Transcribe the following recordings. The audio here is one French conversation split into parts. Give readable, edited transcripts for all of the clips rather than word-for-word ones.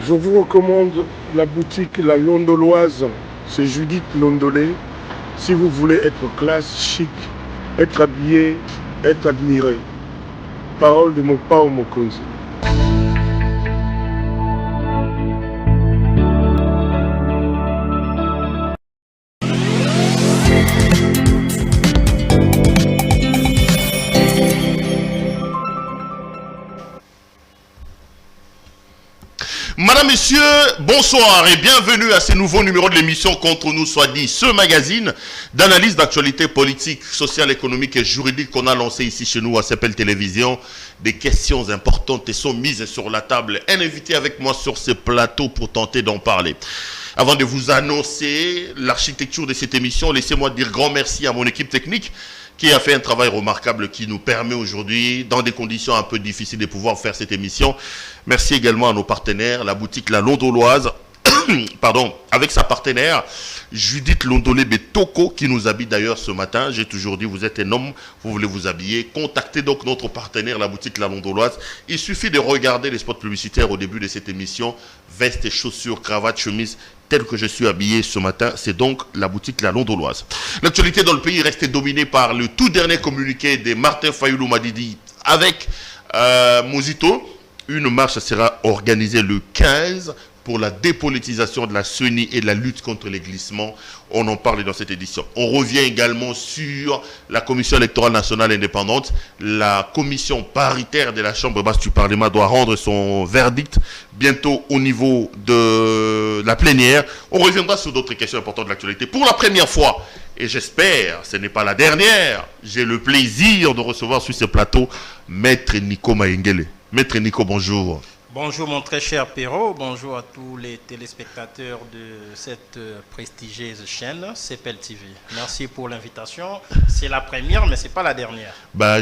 Je vous recommande la boutique La Londoloise. C'est Judith Londolé. Si vous voulez être classe, chic, être habillé, être admiré. Parole de Mopao Mokonzi. Madame, Messieurs, bonsoir et bienvenue à ce nouveau numéro de l'émission Contre nous soit dit, ce magazine d'analyse d'actualité politique, sociale, économique et juridique qu'on a lancé ici chez nous à CPL Télévision. Des questions importantes sont mises sur la table. Un invité avec moi sur ce plateau pour tenter d'en parler. Avant de vous annoncer l'architecture de cette émission, laissez-moi dire grand merci à mon équipe technique qui a fait un travail remarquable qui nous permet aujourd'hui, dans des conditions un peu difficiles, de pouvoir faire cette émission. Merci également à nos partenaires, la boutique La Londoloise, pardon, avec sa partenaire Judith Londolé Betoko, qui nous habille d'ailleurs ce matin. J'ai toujours dit, vous êtes un homme, vous voulez vous habiller. Contactez donc notre partenaire, la boutique La Londoloise. Il suffit de regarder les spots publicitaires au début de cette émission. Veste, chaussures, cravate, chemise, tel que je suis habillé ce matin, c'est donc la boutique La Londoloise. L'actualité dans le pays reste dominée par le tout dernier communiqué de Martin Fayoulou Madidi avec Mozito. Une marche sera organisée le 15 pour la dépolitisation de la CENI et de la lutte contre les glissements. On en parle dans cette édition. On revient également sur la Commission électorale nationale indépendante. La commission paritaire de la Chambre basse du Parlement doit rendre son verdict bientôt au niveau de la plénière. On reviendra sur d'autres questions importantes de l'actualité. Pour la première fois, et j'espère ce n'est pas la dernière, j'ai le plaisir de recevoir sur ce plateau Maître Nico Maïngele. Maître Nico, bonjour. Bonjour mon très cher Perrault, bonjour à tous les téléspectateurs de cette prestigieuse chaîne CPL TV. Merci pour l'invitation. C'est la première, mais ce n'est pas la dernière.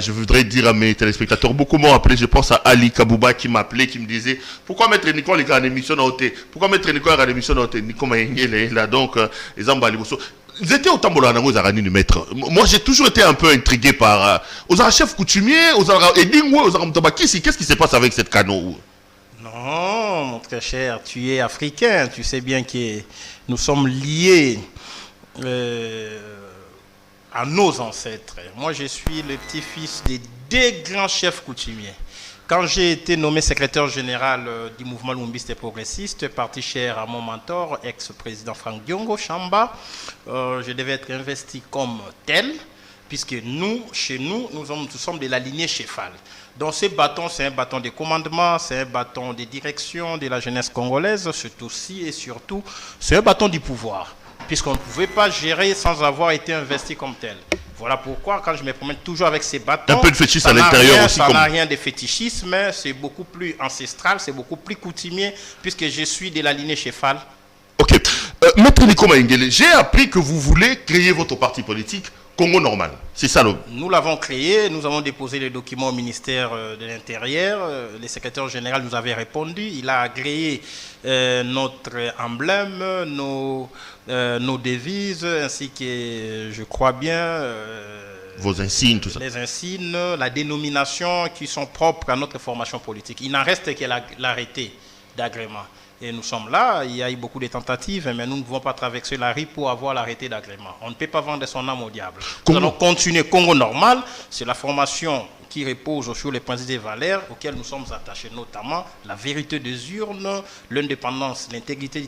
Je voudrais dire à mes téléspectateurs, beaucoup m'ont appelé, je pense à Ali Kabouba qui m'appelait, qui me disait pourquoi Maître Nico les gars en émission à Oté? Pourquoi Maître Nico en émission à Oté? Nico Maïngele là, donc les Ambaliboso. Ils étaient au Tambola Nango Zarani du maître. Moi, j'ai toujours été un peu intrigué par aux chef coutumier, aux Edingwe, aux Aramtabakisi. Qu'est-ce qui se passe avec cette cano? Non, mon très cher, tu es africain. Tu sais bien que nous sommes liés à nos ancêtres. Moi, je suis le petit-fils des deux grands chefs coutumiers. Quand j'ai été nommé secrétaire général du mouvement lumbiste et progressiste, parti cher à mon mentor, ex-président Franck Diongo Chamba, je devais être investi comme tel, puisque nous, chez nous, nous sommes de la lignée chefale. Donc ce bâton, c'est un bâton de commandement, c'est un bâton de direction de la jeunesse congolaise, c'est aussi et surtout, c'est un bâton du pouvoir, puisqu'on ne pouvait pas gérer sans avoir été investi comme tel. Voilà pourquoi, quand je me promène toujours avec ces bâtons, un peu de fétichisme à l'intérieur aussi. Ça n'a rien de fétichisme, c'est beaucoup plus ancestral, c'est beaucoup plus coutumier, puisque je suis de la lignée chefale. Ok. Maître Nico Maïngele, j'ai appris que vous voulez créer votre parti politique Congo Normal. C'est ça le... Nous l'avons créé, nous avons déposé les documents au ministère de l'Intérieur. Le secrétaire général nous avait répondu. Il a agréé notre emblème, nos devises, ainsi que, je crois bien... vos insignes, tout ça. Les insignes, la dénomination qui sont propres à notre formation politique. Il n'en reste que l'arrêté d'agrément. Et nous sommes là, il y a eu beaucoup de tentatives, mais nous ne pouvons pas traverser la rue pour avoir l'arrêté d'agrément. On ne peut pas vendre son âme au diable. Nous allons continuer Congo Normal, c'est la formation qui repose sur les principes des valeurs auxquels nous sommes attachés, notamment la vérité des urnes, l'indépendance, l'intégrité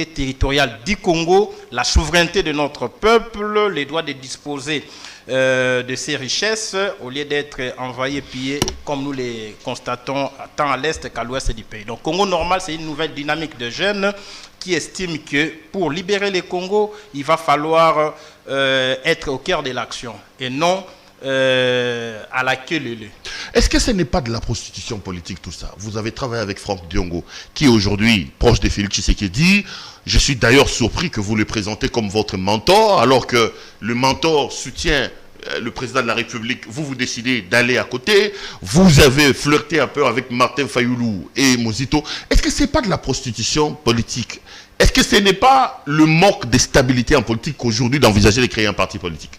territoriale du Congo, la souveraineté de notre peuple, les droits de disposer de ces richesses au lieu d'être envahis et pillés comme nous les constatons tant à l'est qu'à l'ouest du pays. Donc Congo Normal, c'est une nouvelle dynamique de jeunes qui estiment que pour libérer les Congos, il va falloir être au cœur de l'action et non à la queue leu. Est-ce que ce n'est pas de la prostitution politique tout ça? Vous avez travaillé avec Franck Diongo, qui est aujourd'hui proche de Félix Tshisekedi. Je suis d'ailleurs surpris que vous le présentez comme votre mentor, alors que le mentor soutient le président de la République. Vous décidez d'aller à côté. Vous avez flirté un peu avec Martin Fayoulou et Mozito. Est-ce que ce n'est pas de la prostitution politique? Est-ce que ce n'est pas le manque de stabilité en politique qu'aujourd'hui d'envisager de créer un parti politique?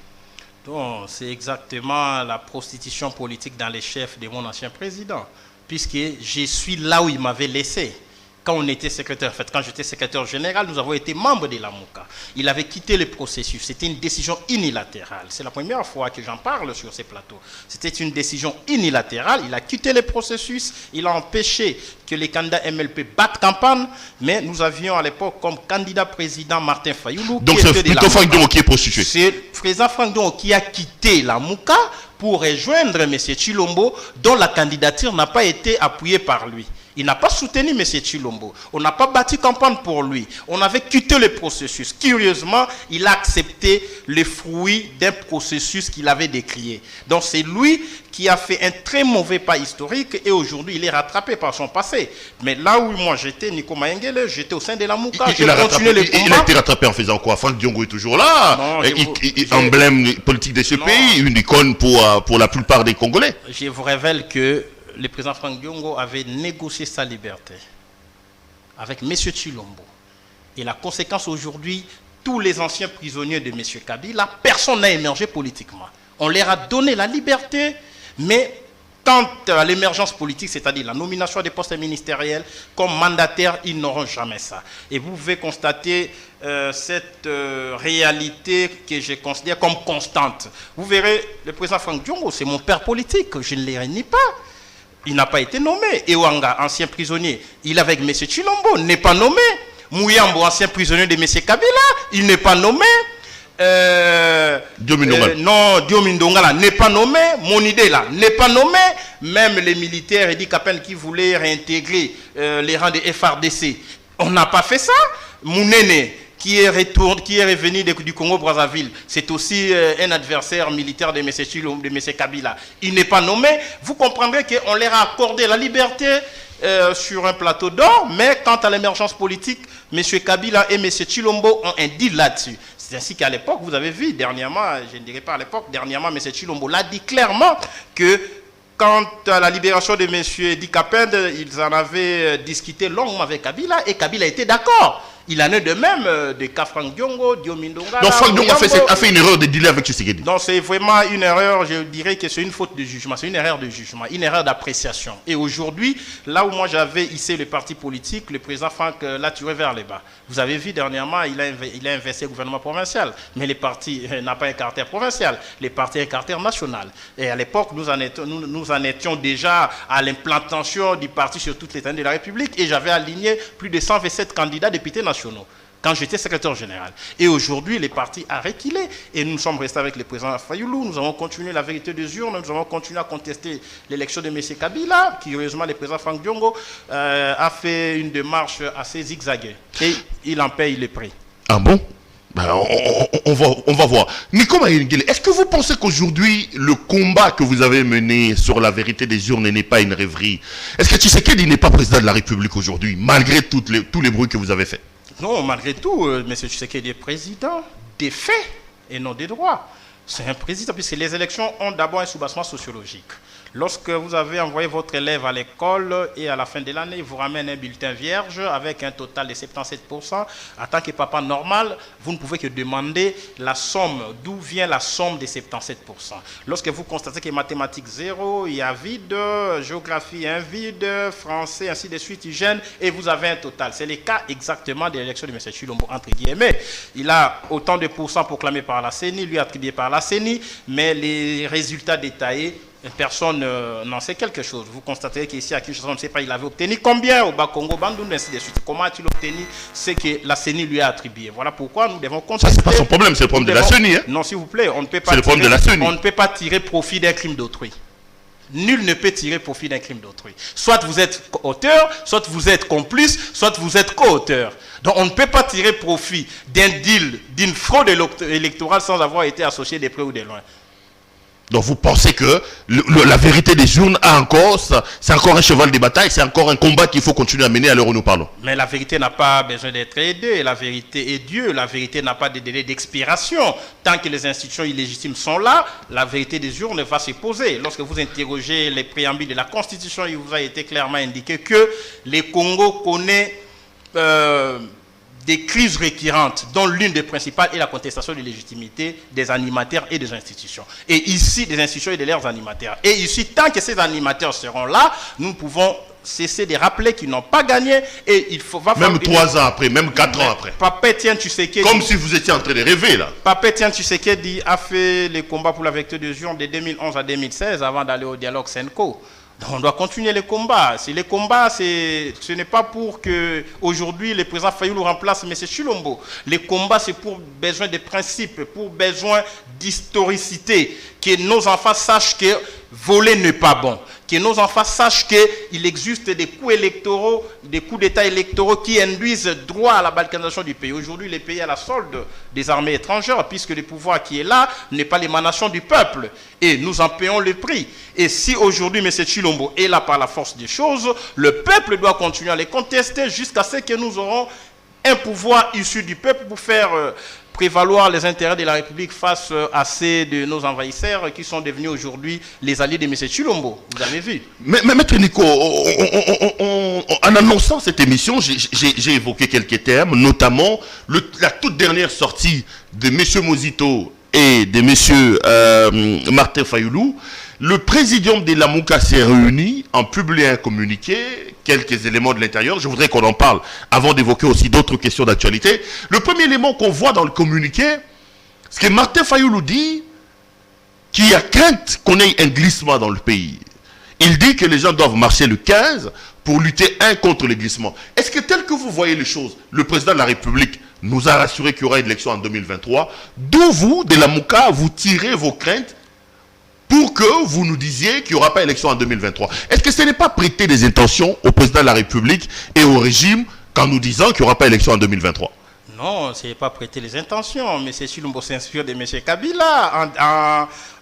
C'est exactement la prostitution politique dans les chefs de mon ancien président. puisque je suis là où il m'avait laissé. Quand on était secrétaire, en fait, quand j'étais secrétaire général, nous avons été membres de la MOCA. Il avait quitté le processus. C'était une décision unilatérale. C'est la première fois que j'en parle sur ces plateaux. C'était une décision unilatérale. Il a quitté le processus. Il a empêché que les candidats MLP battent campagne. Mais nous avions à l'époque comme candidat président Martin Fayoulou. Donc c'est plutôt Franck Diongo qui est prostitué. C'est le président Franck Diongo qui a quitté la MOCA pour rejoindre M. Chilombo, dont la candidature n'a pas été appuyée par lui. Il n'a pas soutenu M. Chilombo. On n'a pas bâti campagne pour lui. On avait quitté le processus. Curieusement, il a accepté les fruits d'un processus qu'il avait décrié. Donc c'est lui qui a fait un très mauvais pas historique et aujourd'hui il est rattrapé par son passé. Mais là où moi j'étais, Nico Mayengele, j'étais au sein de la MOCA. Il a été rattrapé en faisant quoi? Franck Diongo est toujours là. Non, emblème politique de ce pays, une icône pour la plupart des Congolais. Je vous révèle que le président Franck Diongo avait négocié sa liberté avec M. Chilombo. Et la conséquence aujourd'hui, tous les anciens prisonniers de M. Kabila, personne n'a émergé politiquement. On leur a donné la liberté, mais quant à l'émergence politique, c'est-à-dire la nomination des postes ministériels, comme mandataires, ils n'auront jamais ça. Et vous pouvez constater cette réalité que je considère comme constante. Vous verrez, le président Franck Diongo, c'est mon père politique, je ne le renie pas. Il n'a pas été nommé. Ewanga, ancien prisonnier, il est avec M. Chilombo, n'est pas nommé. Mouyambo, ancien prisonnier de M. Kabila, il n'est pas nommé. Diomindongala n'est pas nommé. Monidela n'est pas nommé. Même les militaires, Edi Kapen, qui voulaient réintégrer les rangs de FRDC, on n'a pas fait ça. Mounene, qui est revenu du Congo-Brazzaville, c'est aussi un adversaire militaire de M. Chilombo, de M. Kabila. Il n'est pas nommé. Vous comprendrez qu'on leur a accordé la liberté sur un plateau d'or, mais quant à l'émergence politique, M. Kabila et M. Chilombo ont un deal là-dessus. C'est ainsi qu'à l'époque, vous avez vu, dernièrement, je ne dirais pas à l'époque, dernièrement, M. Chilombo l'a dit clairement que quant à la libération de M. Edi Kapend, ils en avaient discuté longuement avec Kabila et Kabila était d'accord. Il en est de même de Franck Diongo, Diomindongala. Donc Franck Diongo a fait une erreur de dealer avec Tshisekedi. Donc c'est vraiment une erreur, je dirais que c'est une faute de jugement, c'est une erreur de jugement, une erreur d'appréciation. Et aujourd'hui, là où moi j'avais hissé le parti politique, le président Franck l'a tiré vers les bas. Vous avez vu dernièrement, il a investi le gouvernement provincial, mais le parti n'a pas un caractère provincial, le parti a un caractère national. Et à l'époque, nous en étions déjà à l'implantation du parti sur toute l'étendue de la République et j'avais aligné plus de 127 candidats députés nationaux quand j'étais secrétaire général. Et aujourd'hui, le parti a reculé et nous sommes restés avec le président Fayoulou. Nous avons continué la vérité des urnes, nous avons continué à contester l'élection de M. Kabila. Curieusement, le président Franck Diongo a fait une démarche assez zigzaguée et il en paye le prix. Ah bon? Ben, on va voir. Nico Mayengele, est-ce que vous pensez qu'aujourd'hui, le combat que vous avez mené sur la vérité des urnes n'est pas une rêverie? Est-ce que Tshisekedi n'est pas président de la République aujourd'hui, malgré tous les bruits que vous avez faits? Non, malgré tout, M. Tshisekedi est président des faits et non des droits. C'est un président, puisque les élections ont d'abord un soubassement sociologique. Lorsque vous avez envoyé votre élève à l'école et à la fin de l'année, il vous ramène un bulletin vierge avec un total de 77%, en tant que papa normal, vous ne pouvez que demander la somme, d'où vient la somme des 77%. Lorsque vous constatez que mathématiques 0, il y a vide, géographie un vide, français, ainsi de suite, hygiène, et vous avez un total. C'est le cas exactement de l'élection de M. Chilombo, entre guillemets. Il a autant de pourcents proclamés par la CENI, lui attribués par la CENI, mais les résultats détaillés, personne n'en sait quelque chose. Vous constaterez qu'ici à Kinshasa, on ne sait pas, il avait obtenu combien au Bas-Congo, Bandung, ainsi de suite. Comment a-t-il obtenu ce que la CENI lui a attribué? Voilà pourquoi nous devons contester. Ça, c'est pas son problème, c'est le problème de la CENI. Hein? Non, s'il vous plaît, on ne peut pas. C'est le problème de la CENI. On ne peut pas tirer profit d'un crime d'autrui. Nul ne peut tirer profit d'un crime d'autrui. Soit vous êtes auteur, soit vous êtes complice, soit vous êtes co-auteur. Donc on ne peut pas tirer profit d'un deal, d'une fraude électorale sans avoir été associé de près ou de loin. Donc vous pensez que la vérité des urnes c'est encore un cheval de bataille, c'est encore un combat qu'il faut continuer à mener à l'heure où nous parlons. Mais la vérité n'a pas besoin d'être aidée, la vérité est Dieu, la vérité n'a pas de délai d'expiration. Tant que les institutions illégitimes sont là, la vérité des urnes va se poser. Lorsque vous interrogez les préambules de la Constitution, il vous a été clairement indiqué que le Congo connaît des crises récurrentes, dont l'une des principales est la contestation de légitimité des animateurs et des institutions. Et ici, des institutions et de leurs animateurs. Et ici, tant que ces animateurs seront là, nous pouvons cesser de rappeler qu'ils n'ont pas gagné. Et il faut... Même 3 ans après, même 4 ans après. Papé Etienne Tshisekedi... Comme si vous étiez en train de rêver, là. Papé Etienne Tshisekedi a fait les combats pour la vérité de Zion de 2011 à 2016 avant d'aller au dialogue Senko. Donc on doit continuer les combats. Si les combats, ce n'est pas pour que aujourd'hui le président Fayoulou remplace M. Chilombo. Les combats, c'est pour besoin de principes, pour besoin d'historicité. Que nos enfants sachent que voler n'est pas bon. Que nos enfants sachent qu'il existe des coups électoraux, des coups d'État électoraux qui induisent droit à la balkanisation du pays. Aujourd'hui, le pays est à la solde des armées étrangères, puisque le pouvoir qui est là n'est pas l'émanation du peuple. Et nous en payons le prix. Et si aujourd'hui, M. Chilombo est là par la force des choses, le peuple doit continuer à les contester jusqu'à ce que nous aurons un pouvoir issu du peuple pour faire... prévaloir les intérêts de la République face à ceux de nos envahisseurs qui sont devenus aujourd'hui les alliés de M. Chilombo. Vous avez vu. Mais Maître Nico, en annonçant cette émission, j'ai évoqué quelques termes, notamment la toute dernière sortie de M. Mozito et de M. Martin Fayoulou. Le présidium de la Mouka s'est réuni en publiant un communiqué, quelques éléments de l'intérieur. Je voudrais qu'on en parle avant d'évoquer aussi d'autres questions d'actualité. Le premier élément qu'on voit dans le communiqué, c'est que Martin Fayoulou dit qu'il y a crainte qu'on ait un glissement dans le pays. Il dit que les gens doivent marcher le 15 pour lutter contre le glissement. Est-ce que tel que vous voyez les choses, le président de la République nous a rassuré qu'il y aura une élection en 2023, d'où vous, de la Mouka, vous tirez vos craintes pour que vous nous disiez qu'il n'y aura pas d'élection en 2023. Est-ce que ce n'est pas prêter des intentions au président de la République et au régime en nous disant qu'il n'y aura pas d'élection en 2023? Non, ce n'est pas prêter les intentions. M. Chilombo s'inspire de M. Kabila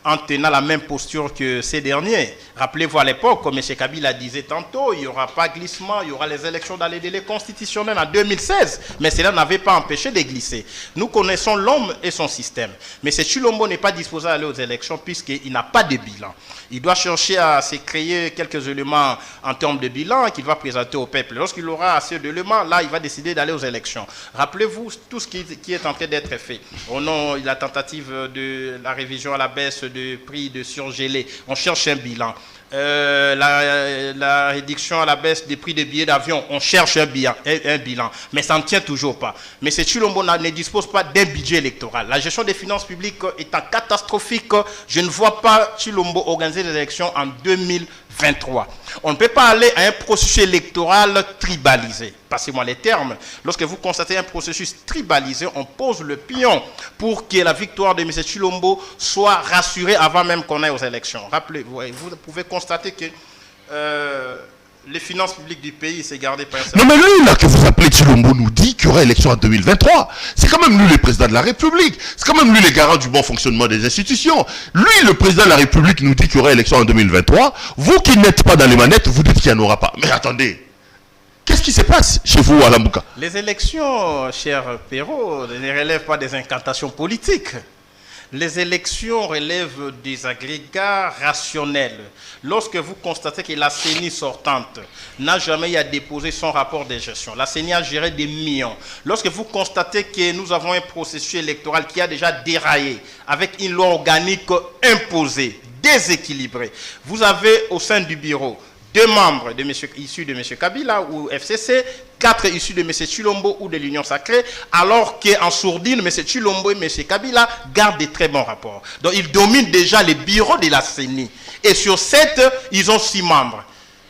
en tenant la même posture que ces derniers. Rappelez-vous à l'époque, comme M. Kabila disait tantôt, il n'y aura pas glissement, il y aura les élections dans les délais constitutionnels en 2016. Mais cela n'avait pas empêché de glisser. Nous connaissons l'homme et son système. Mais M. Chilombo n'est pas disposé à aller aux élections puisqu'il n'a pas de bilan. Il doit chercher à se créer quelques éléments en termes de bilan qu'il va présenter au peuple. Lorsqu'il aura assez d'éléments, là, il va décider d'aller aux élections. Rappelez-vous tout ce qui est en train d'être fait. Au nom de la tentative de la révision à la baisse de prix de surgelé, on cherche un bilan. La réduction à la baisse des prix des billets d'avion, on cherche un bilan, mais ça ne tient toujours pas. Mais M. Chilombo ne dispose pas d'un budget électoral. La gestion des finances publiques étant catastrophique, je ne vois pas Chilombo organiser les élections en 2023. On ne peut pas aller à un processus électoral tribalisé. Passez-moi les termes. Lorsque vous constatez un processus tribalisé, on pose le pion pour que la victoire de M. Chilombo soit rassurée avant même qu'on aille aux élections. Rappelez-vous, vous pouvez constater que les finances publiques du pays s'est gardé par un certain... Non mais lui là que vous appelez Chilombo nous dit qu'il y aura élection en 2023. C'est quand même lui le président de la République. C'est quand même lui le garant du bon fonctionnement des institutions. Lui le président de la République nous dit qu'il y aura élection en 2023. Vous qui n'êtes pas dans les manettes, vous dites qu'il n'y en aura pas. Mais attendez, qu'est-ce qui se passe chez vous à la Mouka? Les élections, cher Perrault, ne relèvent pas des incantations politiques. Les élections relèvent des agrégats rationnels. Lorsque vous constatez que la CENI sortante n'a jamais eu à déposer son rapport de gestion, la CENI a géré des millions. Lorsque vous constatez que nous avons un processus électoral qui a déjà déraillé, avec une loi organique imposée, déséquilibrée, vous avez au sein du bureau 2 membres issus de M. Kabila ou FCC, 4 issus de M. Chilombo ou de l'Union Sacrée, alors qu'en sourdine, M. Chilombo et M. Kabila gardent des très bons rapports. Donc ils dominent déjà les bureaux de la CENI. Et sur 7, ils ont 6 membres.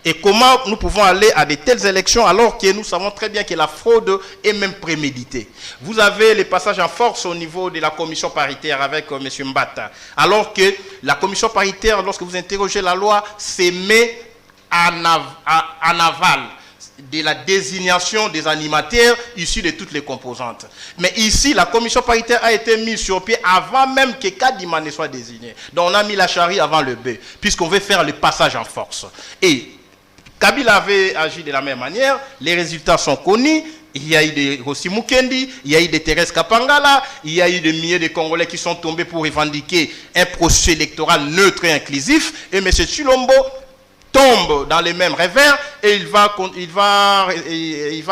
Et comment nous pouvons aller à de telles élections alors que nous savons très bien que la fraude est même préméditée? Vous avez le passage en force au niveau de la commission paritaire avec M. Mbata, alors que la commission paritaire, lorsque vous interrogez la loi, s'émet en aval de la désignation des animateurs issus de toutes les composantes. Mais ici, la commission paritaire a été mise sur pied avant même que Kadima ne soit désigné. Donc on a mis la charrue avant le bœuf, puisqu'on veut faire le passage en force. Et Kabila avait agi de la même manière, les résultats sont connus. Il y a eu de Rossi Mukendi, il y a eu de Thérèse Kapangala, il y a eu des milliers de Congolais qui sont tombés pour revendiquer un processus électoral neutre et inclusif. Et M. Chilombo tombe dans les mêmes revers et il va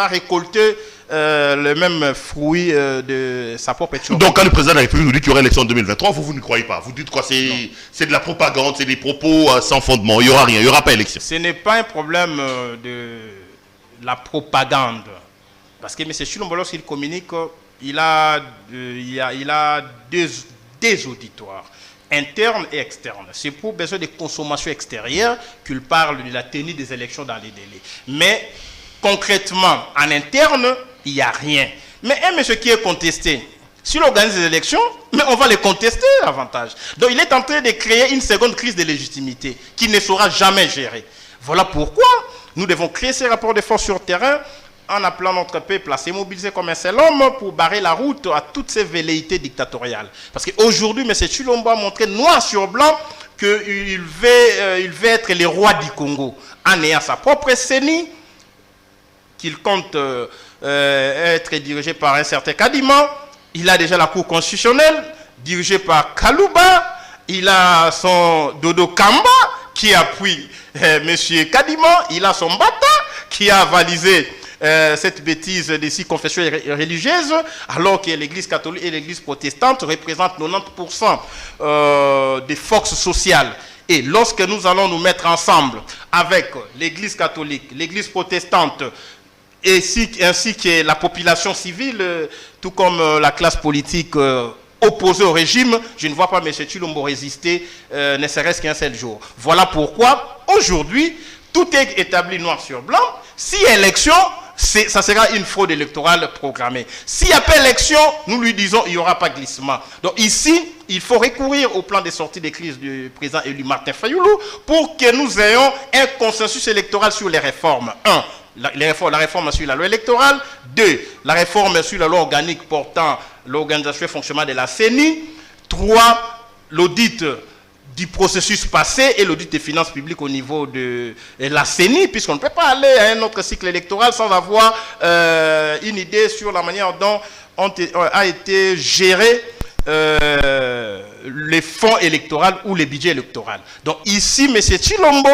récolter le même fruit de sa propre étude. Donc quand le président de la République nous dit qu'il y aura élection en 2023, vous ne croyez pas? Vous dites quoi? C'est de la propagande, c'est des propos sans fondement. Il n'y aura rien, il n'y aura pas élection. Ce n'est pas un problème de la propagande. Parce que M. Chilombo, lorsqu'il communique, il a des auditoires, internes et externes. C'est pour besoin de consommation extérieure qu'il parle de la tenue des élections dans les délais. Mais concrètement, en interne, il n'y a rien. Mais un monsieur qui est contesté, s'il organise des élections, mais on va les contester davantage. Donc il est en train de créer une seconde crise de légitimité qu'il ne saura jamais gérer. Voilà pourquoi nous devons créer ces rapports de force sur terrain en appelant notre peuple à se mobiliser comme un seul homme pour barrer la route à toutes ces velléités dictatoriales. Parce qu'aujourd'hui, M. Chilombo a montré noir sur blanc qu'il veut être le roi du Congo en ayant sa propre CENI, qu'il compte être dirigé par un certain Kadima. Il a déjà la Cour constitutionnelle, dirigée par Kalouba. Il a son Dodo Kamba, qui appuie M. Kadima. Il a son Bata, qui a avalisé cette bêtise des 6 confessions religieuses, alors que l'Église catholique et l'Église protestante représentent 90% des forces sociales. Et lorsque nous allons nous mettre ensemble avec l'Église catholique, l'Église protestante, ainsi que la population civile, tout comme la classe politique opposée au régime, je ne vois pas M. Chilombo résister, ne serait-ce qu'un seul jour. Voilà pourquoi, aujourd'hui, tout est établi noir sur blanc. Si élection, ça sera une fraude électorale programmée. S'il n'y a pas élection, nous lui disons il n'y aura pas glissement. Donc ici, il faut recourir au plan de sortie des crises du président élu Martin Fayoulou pour que nous ayons un consensus électoral sur les réformes. 1. La réforme sur la loi électorale. 2. La réforme sur la loi organique portant l'organisation et fonctionnement de la CENI. 3. L'audit du processus passé et l'audit des finances publiques au niveau de la CENI, puisqu'on ne peut pas aller à un autre cycle électoral sans avoir une idée sur la manière dont a été géré les fonds électoraux ou les budgets électoraux. Donc ici, M. Chilombo,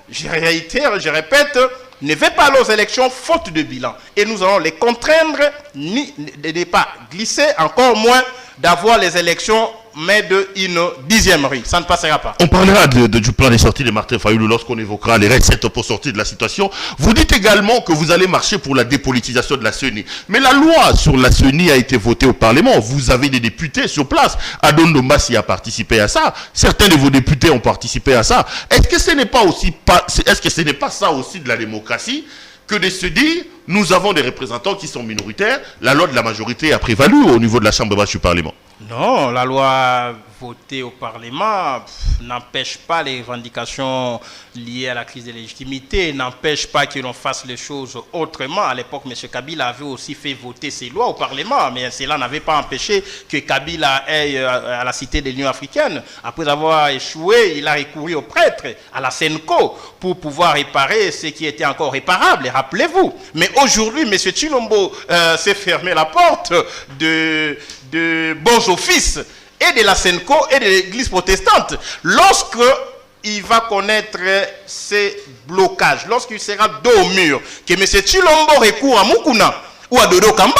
je réitère, je répète, ne veut pas aller aux élections faute de bilan. Et nous allons les contraindre de ne pas glisser, encore moins d'avoir les élections mais d'une 10e rue. Ça ne passera pas. On parlera du plan de sortie de Martin Fayoulou lorsqu'on évoquera les recettes pour sortir de la situation. Vous dites également que vous allez marcher pour la dépolitisation de la CENI. Mais la loi sur la CENI a été votée au Parlement. Vous avez des députés sur place. Adon Dombassi a participé à ça. Certains de vos députés ont participé à ça. Est-ce que ce n'est pas ça aussi de la démocratie que de se dire, nous avons des représentants qui sont minoritaires, la loi de la majorité a prévalu au niveau de la Chambre basse du Parlement? Non, la loi votée au Parlement n'empêche pas les revendications liées à la crise de légitimité, n'empêche pas que l'on fasse les choses autrement. À l'époque, M. Kabila avait aussi fait voter ses lois au Parlement, mais cela n'avait pas empêché que Kabila aille à la Cité de l'Union africaine. Après avoir échoué, il a recouru aux prêtres, à la SENCO, pour pouvoir réparer ce qui était encore réparable, rappelez-vous. Mais aujourd'hui, M. Chilombo s'est fermé la porte de bons offices et de la SENCO et de l'Église protestante. Lorsque il va connaître ces blocages, lorsqu'il sera dos au mur, que M. Chilombo recourt à Mukuna ou à Dodo Kamba,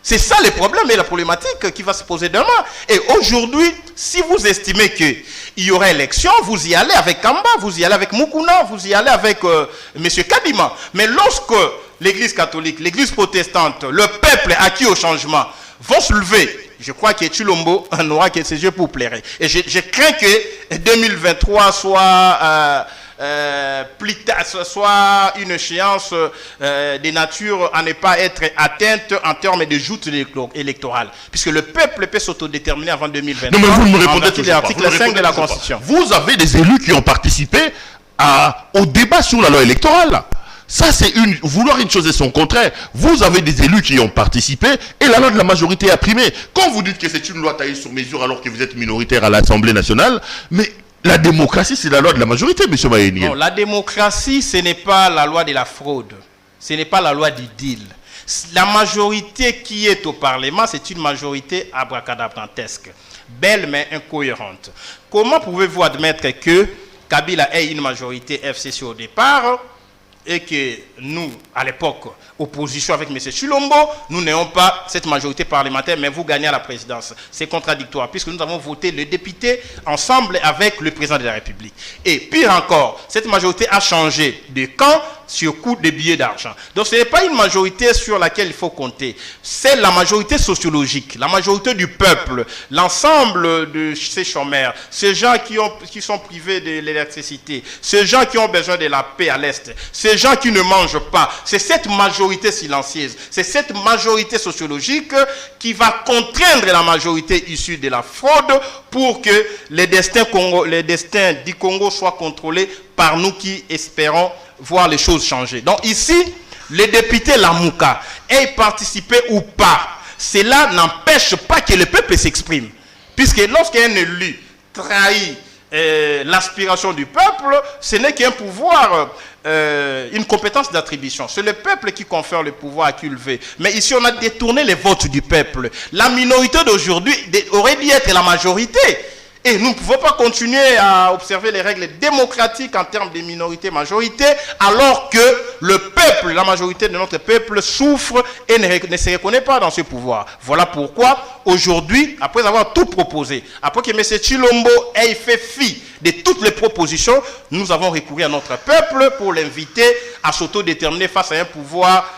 c'est ça le problème et la problématique qui va se poser demain. Et aujourd'hui, si vous estimez qu'il y aura élection, vous y allez avec Kamba, vous y allez avec Mukuna, vous y allez avec M. Kadima. Mais lorsque l'Église catholique, l'Église protestante, le peuple acquis au changement vont se lever, je crois que Chilombo n'aura que ses yeux pour plaire. Et je crains que 2023 soit une échéance de nature à ne pas être atteinte en termes de joute électorale. Puisque le peuple peut s'autodéterminer avant 2023. Non, mais vous me répondez toujours pas. L'article 5 de la Constitution. Vous avez des élus qui ont participé au débat sur la loi électorale. Ça, c'est vouloir une chose et son contraire. Vous avez des élus qui ont participé et la loi de la majorité a primé. Quand vous dites que c'est une loi taillée sur mesure alors que vous êtes minoritaire à l'Assemblée nationale, mais la démocratie, c'est la loi de la majorité, M. Maïniel. Non, la démocratie, ce n'est pas la loi de la fraude. Ce n'est pas la loi du deal. La majorité qui est au Parlement, c'est une majorité abracadabrantesque, belle mais incohérente. Comment pouvez-vous admettre que Kabila ait une majorité FCC au départ, et que nous, à l'époque, opposition avec M. Chilombo, nous n'ayons pas cette majorité parlementaire, mais vous gagnez à la présidence. C'est contradictoire, puisque nous avons voté le député ensemble avec le président de la République. Et pire encore, cette majorité a changé de camp sur coût de billets d'argent. Donc ce n'est pas une majorité sur laquelle il faut compter. C'est la majorité sociologique, la majorité du peuple, l'ensemble de ces chômeurs, ces gens qui sont privés de l'électricité, ces gens qui ont besoin de la paix à l'Est, ces gens qui ne mangent pas. C'est cette majorité silencieuse, c'est cette majorité sociologique qui va contraindre la majorité issue de la fraude pour que les destins du Congo soient contrôlés par nous qui espérons voir les choses changer. Donc ici, les députés Lamouka aient participé ou pas, cela n'empêche pas que le peuple s'exprime. Puisque lorsqu'un élu trahit l'aspiration du peuple, ce n'est qu'un pouvoir, une compétence d'attribution. C'est le peuple qui confère le pouvoir à qui il veut. Mais ici, on a détourné les votes du peuple. La minorité d'aujourd'hui aurait dû être la majorité. Et nous ne pouvons pas continuer à observer les règles démocratiques en termes de minorité-majorité, alors que le peuple, la majorité de notre peuple souffre et ne se reconnaît pas dans ce pouvoir. Voilà pourquoi, aujourd'hui, après avoir tout proposé, après que M. Chilombo ait fait fi de toutes les propositions, nous avons recouru à notre peuple pour l'inviter à s'autodéterminer face à un pouvoir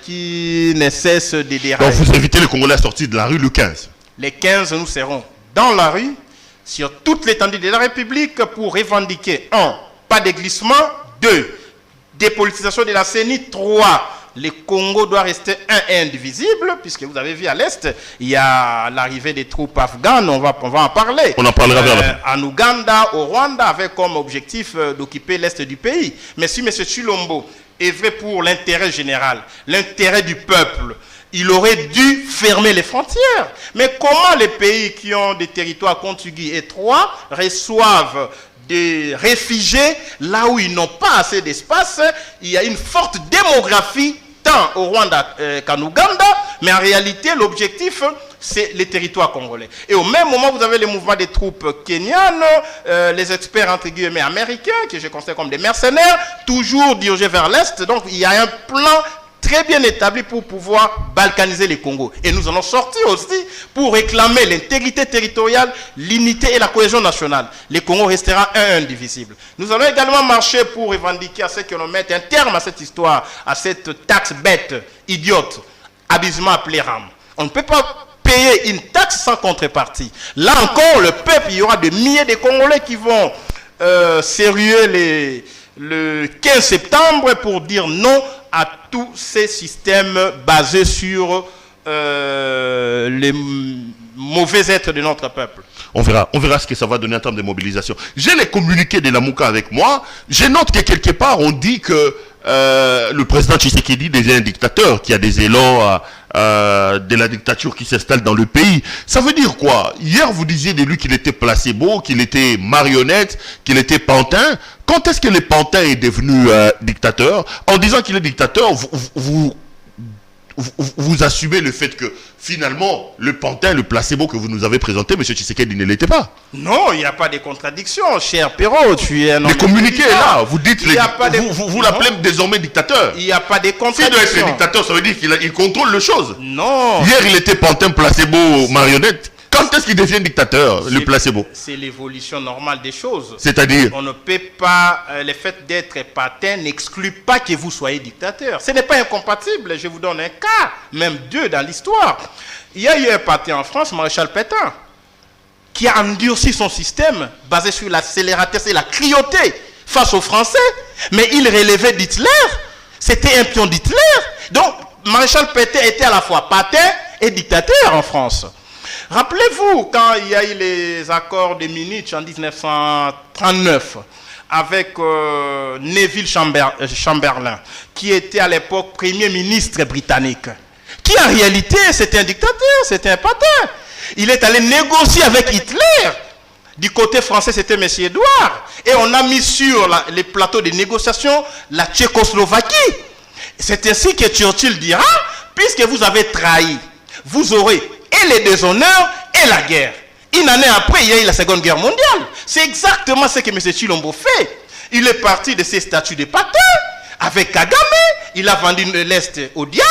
qui ne cesse de dérailler. Donc vous invitez les Congolais à sortir de la rue le 15. Les 15, nous serons dans la rue, sur toute l'étendue de la République pour revendiquer 1. Pas de glissement, 2. Dépolitisation de la CENI, 3. Le Congo doit rester un et indivisible, puisque vous avez vu à l'Est, il y a l'arrivée des troupes afghanes, on va en parler. On en parlera vers la fin. En Ouganda, au Rwanda, avec comme objectif d'occuper l'Est du pays. Mais si M. Chilombo est vrai pour l'intérêt général, l'intérêt du peuple, il aurait dû fermer les frontières. Mais comment les pays qui ont des territoires contigus étroits reçoivent des réfugiés là où ils n'ont pas assez d'espace? Il y a une forte démographie tant au Rwanda qu'en Ouganda, mais en réalité l'objectif c'est les territoires congolais. Et au même moment, vous avez les mouvements des troupes kenyanes, les experts entre guillemets américains, que je considère comme des mercenaires, toujours dirigés vers l'Est. Donc il y a un plan très bien établi pour pouvoir balkaniser les Congos. Et nous allons sortir aussi pour réclamer l'intégrité territoriale, l'unité et la cohésion nationale. Le Congo restera un indivisible. Nous allons également marcher pour revendiquer à ce que l'on mette un terme à cette histoire, à cette taxe bête, idiote, abusivement appelée RAM. On ne peut pas payer une taxe sans contrepartie. Là encore, le peuple, il y aura des milliers de Congolais qui vont s'éruer le 15 septembre pour dire non à tous ces systèmes basés sur les mauvais êtres de notre peuple. On verra ce que ça va donner en termes de mobilisation. J'ai les communiqués de Lamouka avec moi. Je note que quelque part, on dit que le président Tshisekedi devient un dictateur, qui a des élans de la dictature qui s'installe dans le pays. Ça veut dire quoi? Hier, vous disiez de lui qu'il était placebo, qu'il était marionnette, qu'il était pantin. Quand est-ce que le pantin est devenu dictateur? En disant qu'il est dictateur, vous assumez le fait que finalement, le pantin, le placebo que vous nous avez présenté, M. Tshisekedi ne l'était pas. Non, il n'y a pas de contradiction, cher Perrault. Tu es un homme. Le communiqué est là. Vous dites, vous l'appelez Non. désormais dictateur. Il n'y a pas de S'il doit être contradiction. dictateur, ça veut dire qu'il contrôle les choses. Non. Hier, il était pantin, placebo, marionnette. Quand est-ce qu'il devient dictateur, le placebo? C'est l'évolution normale des choses. C'est-à-dire? On ne peut pas, le fait d'être patin n'exclut pas que vous soyez dictateur. Ce n'est pas incompatible. Je vous donne un cas, même deux dans l'histoire. Il y a eu un patin en France, Maréchal Pétain, qui a endurci son système basé sur l'accélérateur et la cruauté face aux Français. Mais il relevait d'Hitler. C'était un pion d'Hitler. Donc, Maréchal Pétain était à la fois patin et dictateur en France. Rappelez-vous, quand il y a eu les accords de Munich en 1939, avec Neville Chamberlain, qui était à l'époque Premier ministre britannique, qui en réalité c'était un dictateur, c'était un patin. Il est allé négocier avec Hitler. Du côté français, c'était M. Édouard. Et on a mis sur les plateaux de négociation la Tchécoslovaquie. C'est ainsi que Churchill dira, puisque vous avez trahi, vous aurez et les déshonneurs et la guerre. Une année après, il y a eu la Seconde Guerre mondiale. C'est exactement ce que M. Chilombo fait. Il est parti de ses statuts de patin Avec Kagame, il a vendu l'Est au diable,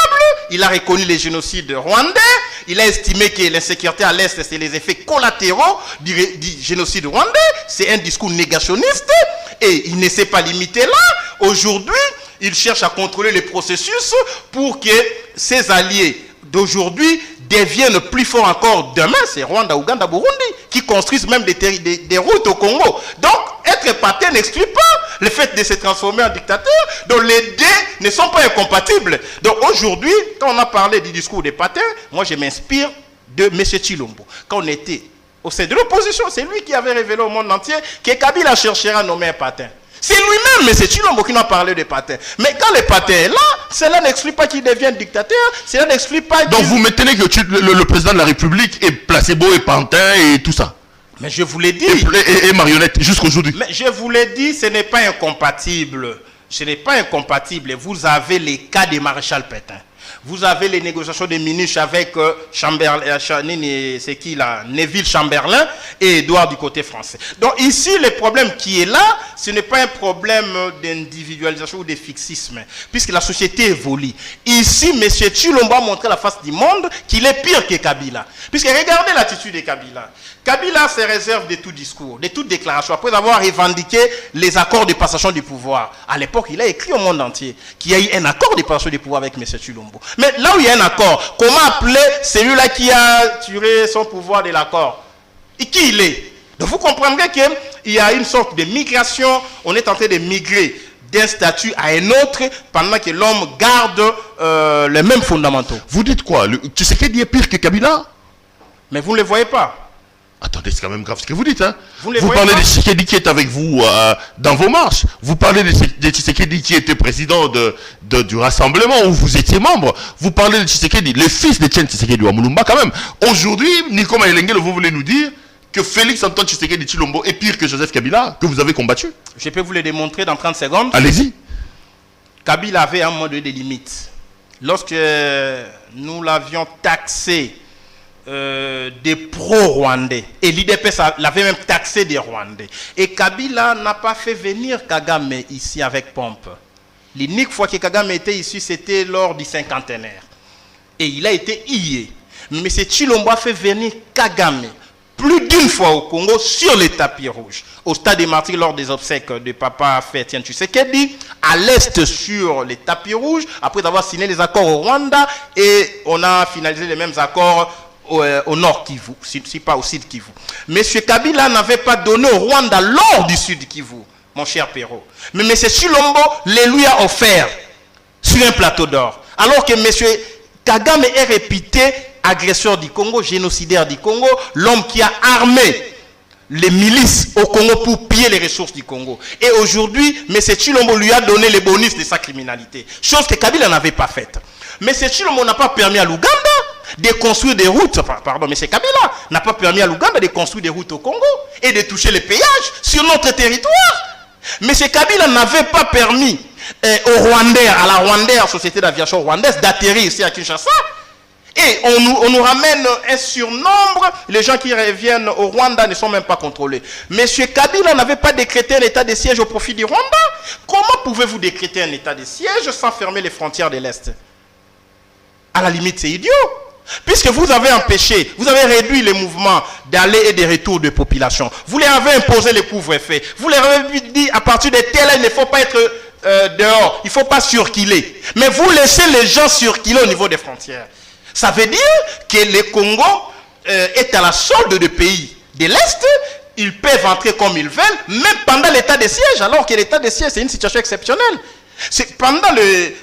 il a reconnu les génocides rwandais, il a estimé que l'insécurité à l'Est, c'est les effets collatéraux du génocide rwandais, c'est un discours négationniste, et il ne s'est pas limité là. Aujourd'hui, il cherche à contrôler les processus pour que ses alliés d'aujourd'hui deviennent plus forts encore demain. C'est Rwanda, Ouganda, Burundi, qui construisent même des routes au Congo. Donc, être patin n'exclut pas le fait de se transformer en dictateur. Donc, les deux ne sont pas incompatibles. Donc, aujourd'hui, quand on a parlé du discours des patins, moi, je m'inspire de M. Tshilombo. Quand on était au sein de l'opposition, c'est lui qui avait révélé au monde entier que Kabila cherchera à nommer un patin. C'est lui-même, M. Tshilombo, qui nous a parlé de patin. Mais quand le patin est là, cela n'exclut pas qu'il devienne dictateur, cela n'exclut pas qu'il... Donc vous maintenez que le président de la République est placebo et pantin et tout ça. Mais je vous l'ai dit. Et marionnette jusqu'aujourd'hui. Mais je vous l'ai dit, ce n'est pas incompatible. Ce n'est pas incompatible. Vous avez les cas des maréchal Pétain. Vous avez les négociations des ministres avec c'est qui là, Neville Chamberlain et Edouard du côté français. Donc ici, le problème qui est là, ce n'est pas un problème d'individualisation ou de fixisme, puisque la société évolue. Ici, M. Tshilombo a montré à la face du monde qu'il est pire que Kabila. Puisque regardez l'attitude de Kabila. Kabila se réserve de tout discours, de toute déclaration, après avoir revendiqué les accords de passation du pouvoir. À l'époque, il a écrit au monde entier qu'il y a eu un accord de passation du pouvoir avec M. Tshilombo. Mais là où il y a un accord, comment appeler celui-là qui a tiré son pouvoir de l'accord? Et qui il est? Donc vous comprendrez qu'il y a une sorte de migration, on est en train de migrer d'un statut à un autre pendant que l'homme garde les mêmes fondamentaux. Vous dites quoi? Tshisekedi est pire que Kabila? Mais vous ne le voyez pas. Attendez, c'est quand même grave ce que vous dites. Hein. Vous parlez de Tshisekedi qui est avec vous dans vos marches. Vous parlez de Tshisekedi qui était président du rassemblement où vous étiez membre. Vous parlez de Tshisekedi, le fils de Tien Tshisekedi wa Mulumba quand même. Aujourd'hui, Nikoma Elengel, vous voulez nous dire que Félix Antoine Tshisekedi Tshilombo est pire que Joseph Kabila, que vous avez combattu? Je peux vous le démontrer dans 30 secondes. Allez-y. Kabila avait un mode de limite. Lorsque nous l'avions taxé des pro-rwandais. Et l'IDPS l'avait même taxé des Rwandais. Et Kabila n'a pas fait venir Kagame ici avec pompe. L'unique fois que Kagame était ici, c'était lors du cinquantenaire. Et il a été hié. Mais M. Tshilombo a fait venir Kagame plus d'une fois au Congo sur les tapis rouges. Au stade des Martyrs, lors des obsèques de Papa Etienne Tshisekedi, à l'est sur les tapis rouges, après avoir signé les accords au Rwanda, et on a finalisé les mêmes accords au nord Kivu, si pas au sud Kivu. M. Kabila n'avait pas donné au Rwanda l'or du sud Kivu, mon cher Perrault. Mais M. Tshilombo les lui a offert sur un plateau d'or. Alors que M. Kagame est réputé agresseur du Congo, génocidaire du Congo, l'homme qui a armé les milices au Congo pour piller les ressources du Congo. Et aujourd'hui, M. Tshilombo lui a donné les bonus de sa criminalité. Chose que Kabila n'avait pas faite. M. Tshilombo n'a pas permis à l'Ouganda de construire des routes, pardon, M. Kabila n'a pas permis à l'Ouganda de construire des routes au Congo et de toucher les péages sur notre territoire. M. Kabila n'avait pas permis au Rwandais, à la Rwandair, Société d'aviation rwandaise, d'atterrir ici à Kinshasa. Et on nous ramène un surnombre, les gens qui reviennent au Rwanda ne sont même pas contrôlés. M. Kabila n'avait pas décrété un état de siège au profit du Rwanda. Comment pouvez-vous décréter un état de siège sans fermer les frontières de l'Est? À la limite, c'est idiot. Puisque vous avez empêché, vous avez réduit les mouvements d'aller et de retour de population. Vous leur avez imposé les couvre-feux. Vous leur avez dit à partir de tel heure, il ne faut pas être dehors. Il ne faut pas circuler. Mais vous laissez les gens circuler au niveau des frontières. Ça veut dire que le Congo est à la solde de pays de l'Est. Ils peuvent entrer comme ils veulent, même pendant l'état de siège, alors que l'état de siège, c'est une situation exceptionnelle. C'est pendant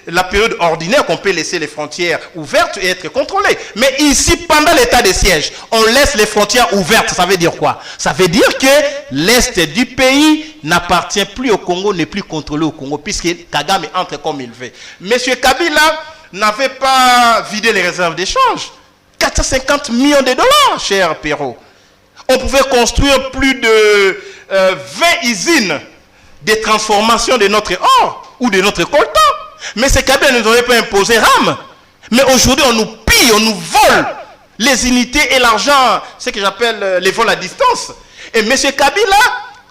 la période ordinaire qu'on peut laisser les frontières ouvertes et être contrôlées. Mais ici, pendant l'état de siège, on laisse les frontières ouvertes. Ça veut dire quoi? Ça veut dire que l'Est du pays n'appartient plus au Congo, n'est plus contrôlé au Congo, puisque Kagame entre comme il veut. M. Kabila n'avait pas vidé les réserves d'échange. 450 millions de dollars, cher Perrault. On pouvait construire plus de 20 usines de transformation de notre or ou de notre coltan. Mais ces Kabila ne nous avaient pas imposé RAM. Mais aujourd'hui, on nous pille, on nous vole les unités et l'argent, ce que j'appelle les vols à distance. Et M. Kabila,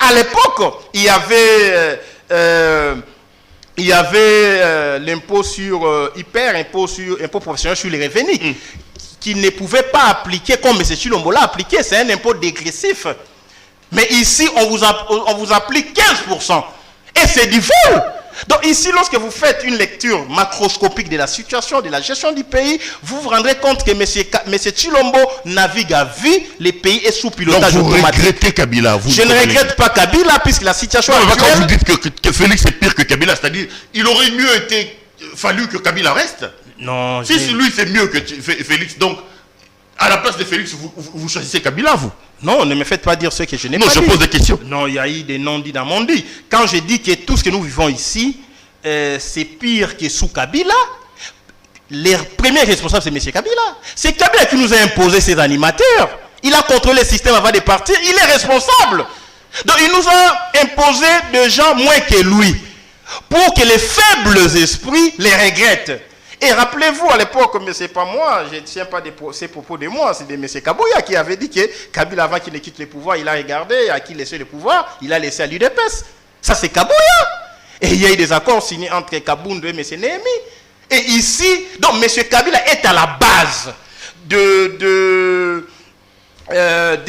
à l'époque, il y avait il y avait l'impôt sur impôt professionnel sur les revenus, qui ne pouvait pas appliquer comme M. Chilombo l'a appliqué. C'est un impôt dégressif. Mais ici, on vous applique 15%. Et c'est du vol. Donc ici, lorsque vous faites une lecture macroscopique de la situation, de la gestion du pays, vous vous rendrez compte que M. Chilombo navigue à vue, le pays est sous pilotage automatique. Donc vous regrettez Kabila? Je ne regrette pas Kabila, puisque la situation actuelle... Quand vous dites que Félix est pire que Kabila, c'est-à-dire il aurait mieux fallu que Kabila reste? Non, si lui c'est mieux que Félix, donc à la place de Félix, vous choisissez Kabila, vous? Non, ne me faites pas dire ce que je n'ai pas dit. Non, je pose des questions. Non, il y a eu des non-dits dans mon dit. Quand je dis que tout ce que nous vivons ici, c'est pire que sous Kabila, les premiers responsables, c'est M. Kabila. C'est Kabila qui nous a imposé ces animateurs. Il a contrôlé le système avant de partir. Il est responsable. Donc, il nous a imposé des gens moins que lui, pour que les faibles esprits les regrettent. Et rappelez-vous, à l'époque, mais ce n'est pas moi, je ne tiens pas ces propos de moi, c'est de M. Kabouya qui avait dit que Kabila, avant qu'il ne quitte le pouvoir, il a regardé à qui laisser le pouvoir, il a laissé à l'UDPS. Ça, c'est Kabouya. Et il y a eu des accords signés entre Kabound et M. Néhémi. Et ici, donc M. Kabila est à la base de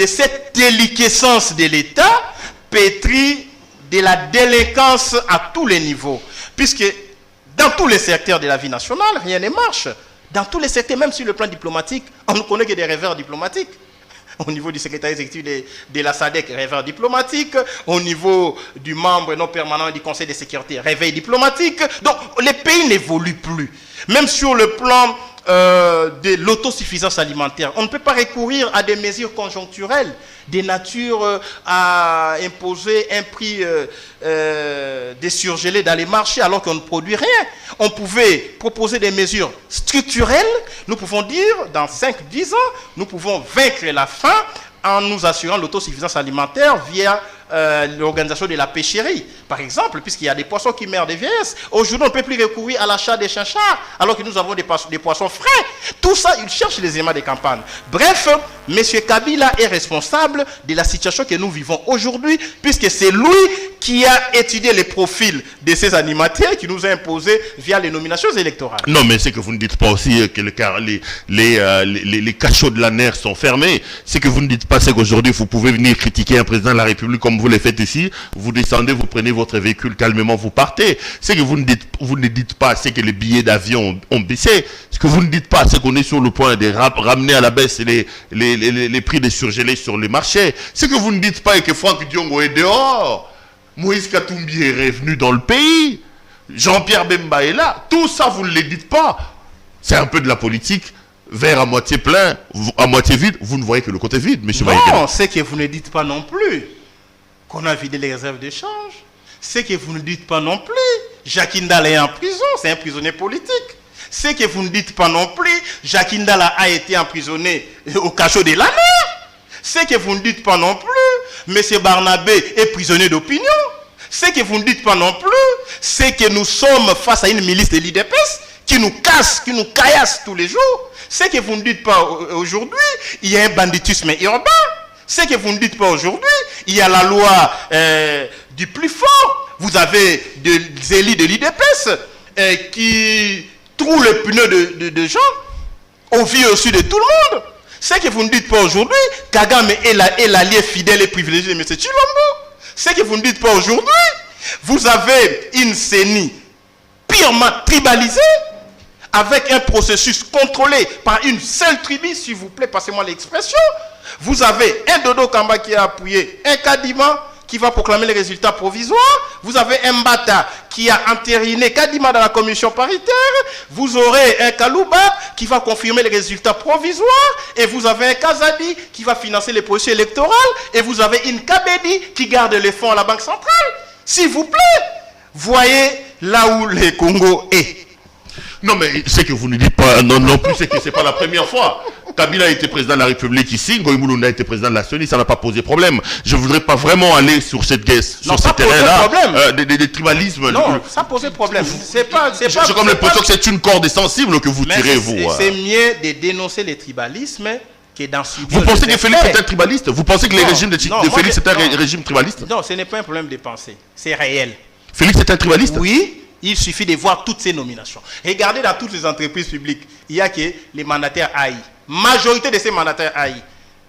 cette déliquescence de l'État, pétrie de la délinquance à tous les niveaux. Puisque dans tous les secteurs de la vie nationale, rien ne marche. Dans tous les secteurs, même sur le plan diplomatique, on ne connaît que des rêveurs diplomatiques. Au niveau du secrétaire exécutif de la SADC, rêveur diplomatique. Au niveau du membre non permanent du Conseil de sécurité, réveil diplomatique. Donc, les pays n'évoluent plus. Même sur le plan de l'autosuffisance alimentaire, on ne peut pas recourir à des mesures conjoncturelles, de nature à imposer un prix désurgelé dans les marchés alors qu'on ne produit rien. On pouvait proposer des mesures structurelles. Nous pouvons dire, dans 5-10 ans, nous pouvons vaincre la faim en nous assurant l'autosuffisance alimentaire via l'organisation de la pêcherie, par exemple, puisqu'il y a des poissons qui meurent de vieillesse. Aujourd'hui, on ne peut plus recourir à l'achat des chinchards, alors que nous avons des poissons frais. Tout ça, ils cherchent les éléments de campagne. Bref, M. Kabila est responsable de la situation que nous vivons aujourd'hui, puisque c'est lui qui a étudié les profils de ces animateurs qui nous a imposés via les nominations électorales. Non, mais c'est que vous ne dites pas aussi que les cachots de la NER sont fermés. C'est que vous ne dites pas, c'est qu'aujourd'hui, vous pouvez venir critiquer un président de la République comme vous le faites ici. Vous descendez, vous prenez votre véhicule calmement, vous partez. C'est que vous ne dites pas, c'est que les billets d'avion ont baissé. Ce que vous ne dites pas, c'est qu'on est sur le point de ramener à la baisse les prix des surgelés sur les marchés. Ce que vous ne dites pas est que Franck Diongo est dehors. Moïse Katumbi est revenu dans le pays. Jean-Pierre Bemba est là. Tout ça, vous ne le dites pas. C'est un peu de la politique. Verre à moitié plein, à moitié vide. Vous ne voyez que le côté vide, monsieur Maïga. Non, c'est que vous ne dites pas non plus qu'on a vidé les réserves d'échange. C'est que vous ne dites pas non plus Jacques Ndala est en prison, c'est un prisonnier politique. C'est que vous ne dites pas non plus Jacques Ndala a été emprisonné au cachot de la mer. C'est que vous ne dites pas non plus M. Barnabé est prisonnier d'opinion. C'est que vous ne dites pas non plus, c'est que nous sommes face à une milice de l'IDPS qui nous casse, qui nous caillasse tous les jours. C'est que vous ne dites pas aujourd'hui, il y a un banditisme urbain. C'est que vous ne dites pas aujourd'hui, il y a la loi du plus fort. Vous avez des élus de l'IDPS qui trouvent le pneu de gens au vu au-dessus de tout le monde. C'est que vous ne dites pas aujourd'hui, Kagame est l'allié fidèle et privilégié de M. Chilombo. C'est que vous ne dites pas aujourd'hui, vous avez une CENI purement tribalisée, avec un processus contrôlé par une seule tribu, s'il vous plaît, passez-moi l'expression. Vous avez un Dodo Kamba qui a appuyé un Kadima qui va proclamer les résultats provisoires. Vous avez un Mbata qui a entériné Kadima dans la commission paritaire. Vous aurez un Kalouba qui va confirmer les résultats provisoires. Et vous avez un Kazadi qui va financer les processus électoraux. Et vous avez une Kabedi qui garde les fonds à la Banque centrale. S'il vous plaît, voyez là où le Congo est. Non, mais c'est que vous ne dites pas, non plus, c'est que c'est pas la première fois. Kabila a été président de la République ici, Ngoï Moulounda a été président de la CENI, ça n'a pas posé problème. Je ne voudrais pas vraiment aller sur cette guesse, sur ce terrain-là, des tribalismes. Non, ça posait problème. J'ai comme l'impression que c'est une corde sensible que vous tirez, vous. C'est mieux de dénoncer les tribalismes que dans ce. Vous pensez que Félix est un tribaliste? Vous pensez que le régime de Félix est un régime tribaliste? Non, ce n'est pas un problème de pensée, c'est réel. Félix est un tribaliste? Oui. Il suffit de voir toutes ces nominations. Regardez dans toutes les entreprises publiques, il y a que les mandataires AI. Majorité de ces mandataires AI,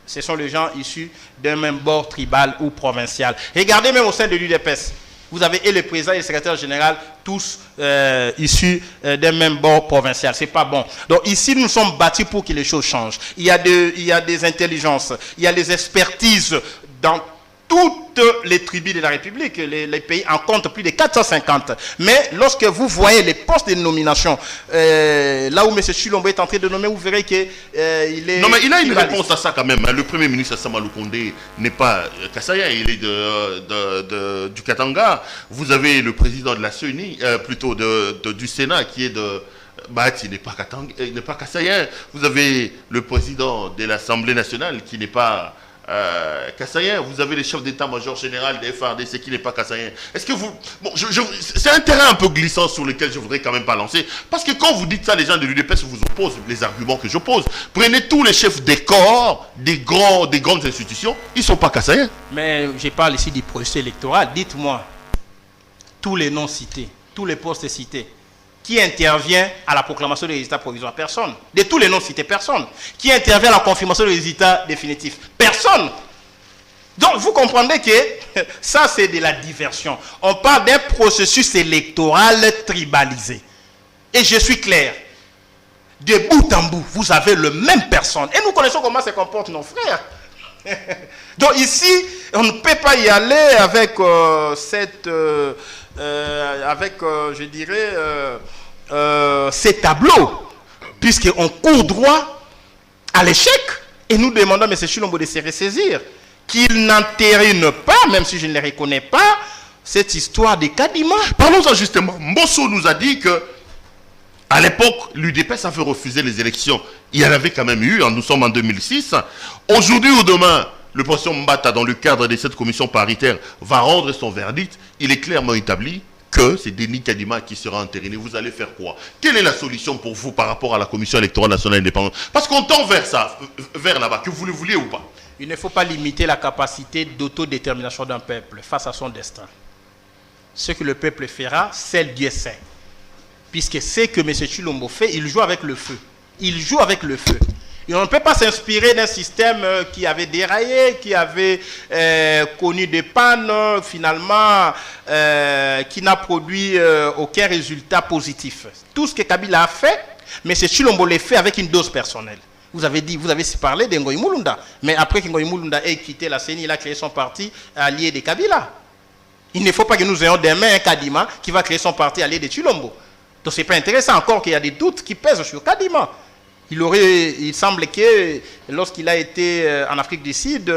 ce sont les gens issus d'un même bord tribal ou provincial. Regardez même au sein de l'UDPS. Vous avez et le président et le secrétaire général, tous issus d'un même bord provincial. Ce n'est pas bon. Donc ici, nous sommes bâtis pour que les choses changent. Il y a des intelligences, il y a des expertises dans toutes les tribus de la République. Les pays en comptent plus de 450. Mais lorsque vous voyez les postes de nomination, là où M. Chilombo est en train de nommer, vous verrez qu'il est... Non, mais il a une réponse à ça quand même. Le Premier ministre Samalou Kondé n'est pas Kassaïen, il est du Katanga. Vous avez le président de la CENI, plutôt du Sénat, qui est de... il n'est pas Kassaïen. Vous avez le président de l'Assemblée nationale, qui n'est pas... Kassaïen, vous avez le chef d'état-major général des FARDC qui n'est pas Kassaïen. Est-ce que vous... Bon, c'est un terrain un peu glissant sur lequel je voudrais quand même pas lancer. Parce que quand vous dites ça, les gens de l'UDPS vous opposent les arguments que j'oppose. Prenez tous les chefs des corps, des grandes institutions, ils ne sont pas Kassaïens. Mais je parle ici du processus électoral. Dites-moi, tous les noms cités, tous les postes cités, qui intervient à la proclamation des résultats provisoires? Personne. De tous les noms cités, personne. Qui intervient à la confirmation des résultats définitifs? Personne. Donc vous comprendrez que ça c'est de la diversion. On parle d'un processus électoral tribalisé. Et je suis clair. De bout en bout, vous avez le même personne. Et nous connaissons comment se comportent nos frères. Donc ici, on ne peut pas y aller avec je dirais, ces tableaux, puisqu'on court droit à l'échec. Et nous demandons à M. Chilombo de se ressaisir, qu'il n'entérine pas, même si je ne les reconnais pas, cette histoire de Kadima. Parlons-en justement. Mbosso nous a dit que à l'époque, l'UDPS avait refusé les élections. Il y en avait quand même eu, nous sommes en 2006. Aujourd'hui ou demain, le président Mbata, dans le cadre de cette commission paritaire, va rendre son verdict. Il est clairement établi que c'est Denis Kadima qui sera entériné. Vous allez faire quoi? Quelle est la solution pour vous par rapport à la Commission électorale nationale indépendante? Parce qu'on tend vers ça, vers là-bas, que vous le vouliez ou pas. Il ne faut pas limiter la capacité d'autodétermination d'un peuple face à son destin. Ce que le peuple fera, seul Dieu sait. Puisque c'est que M. Chilombo fait, il joue avec le feu. Il joue avec le feu. Et on ne peut pas s'inspirer d'un système qui avait déraillé, qui avait connu des pannes, finalement, qui n'a produit aucun résultat positif. Tout ce que Kabila a fait, M. Chilombo l'a fait avec une dose personnelle. Vous avez parlé de Ngoï Mulunda. Mais après que Ngoï Mulunda ait quitté la CENI, il a créé son parti allié de Kabila. Il ne faut pas que nous ayons demain un Kadima qui va créer son parti allié de Chilombo. Donc ce n'est pas intéressant encore qu'il y a des doutes qui pèsent sur Kadima. Il semble que lorsqu'il a été en Afrique du Sud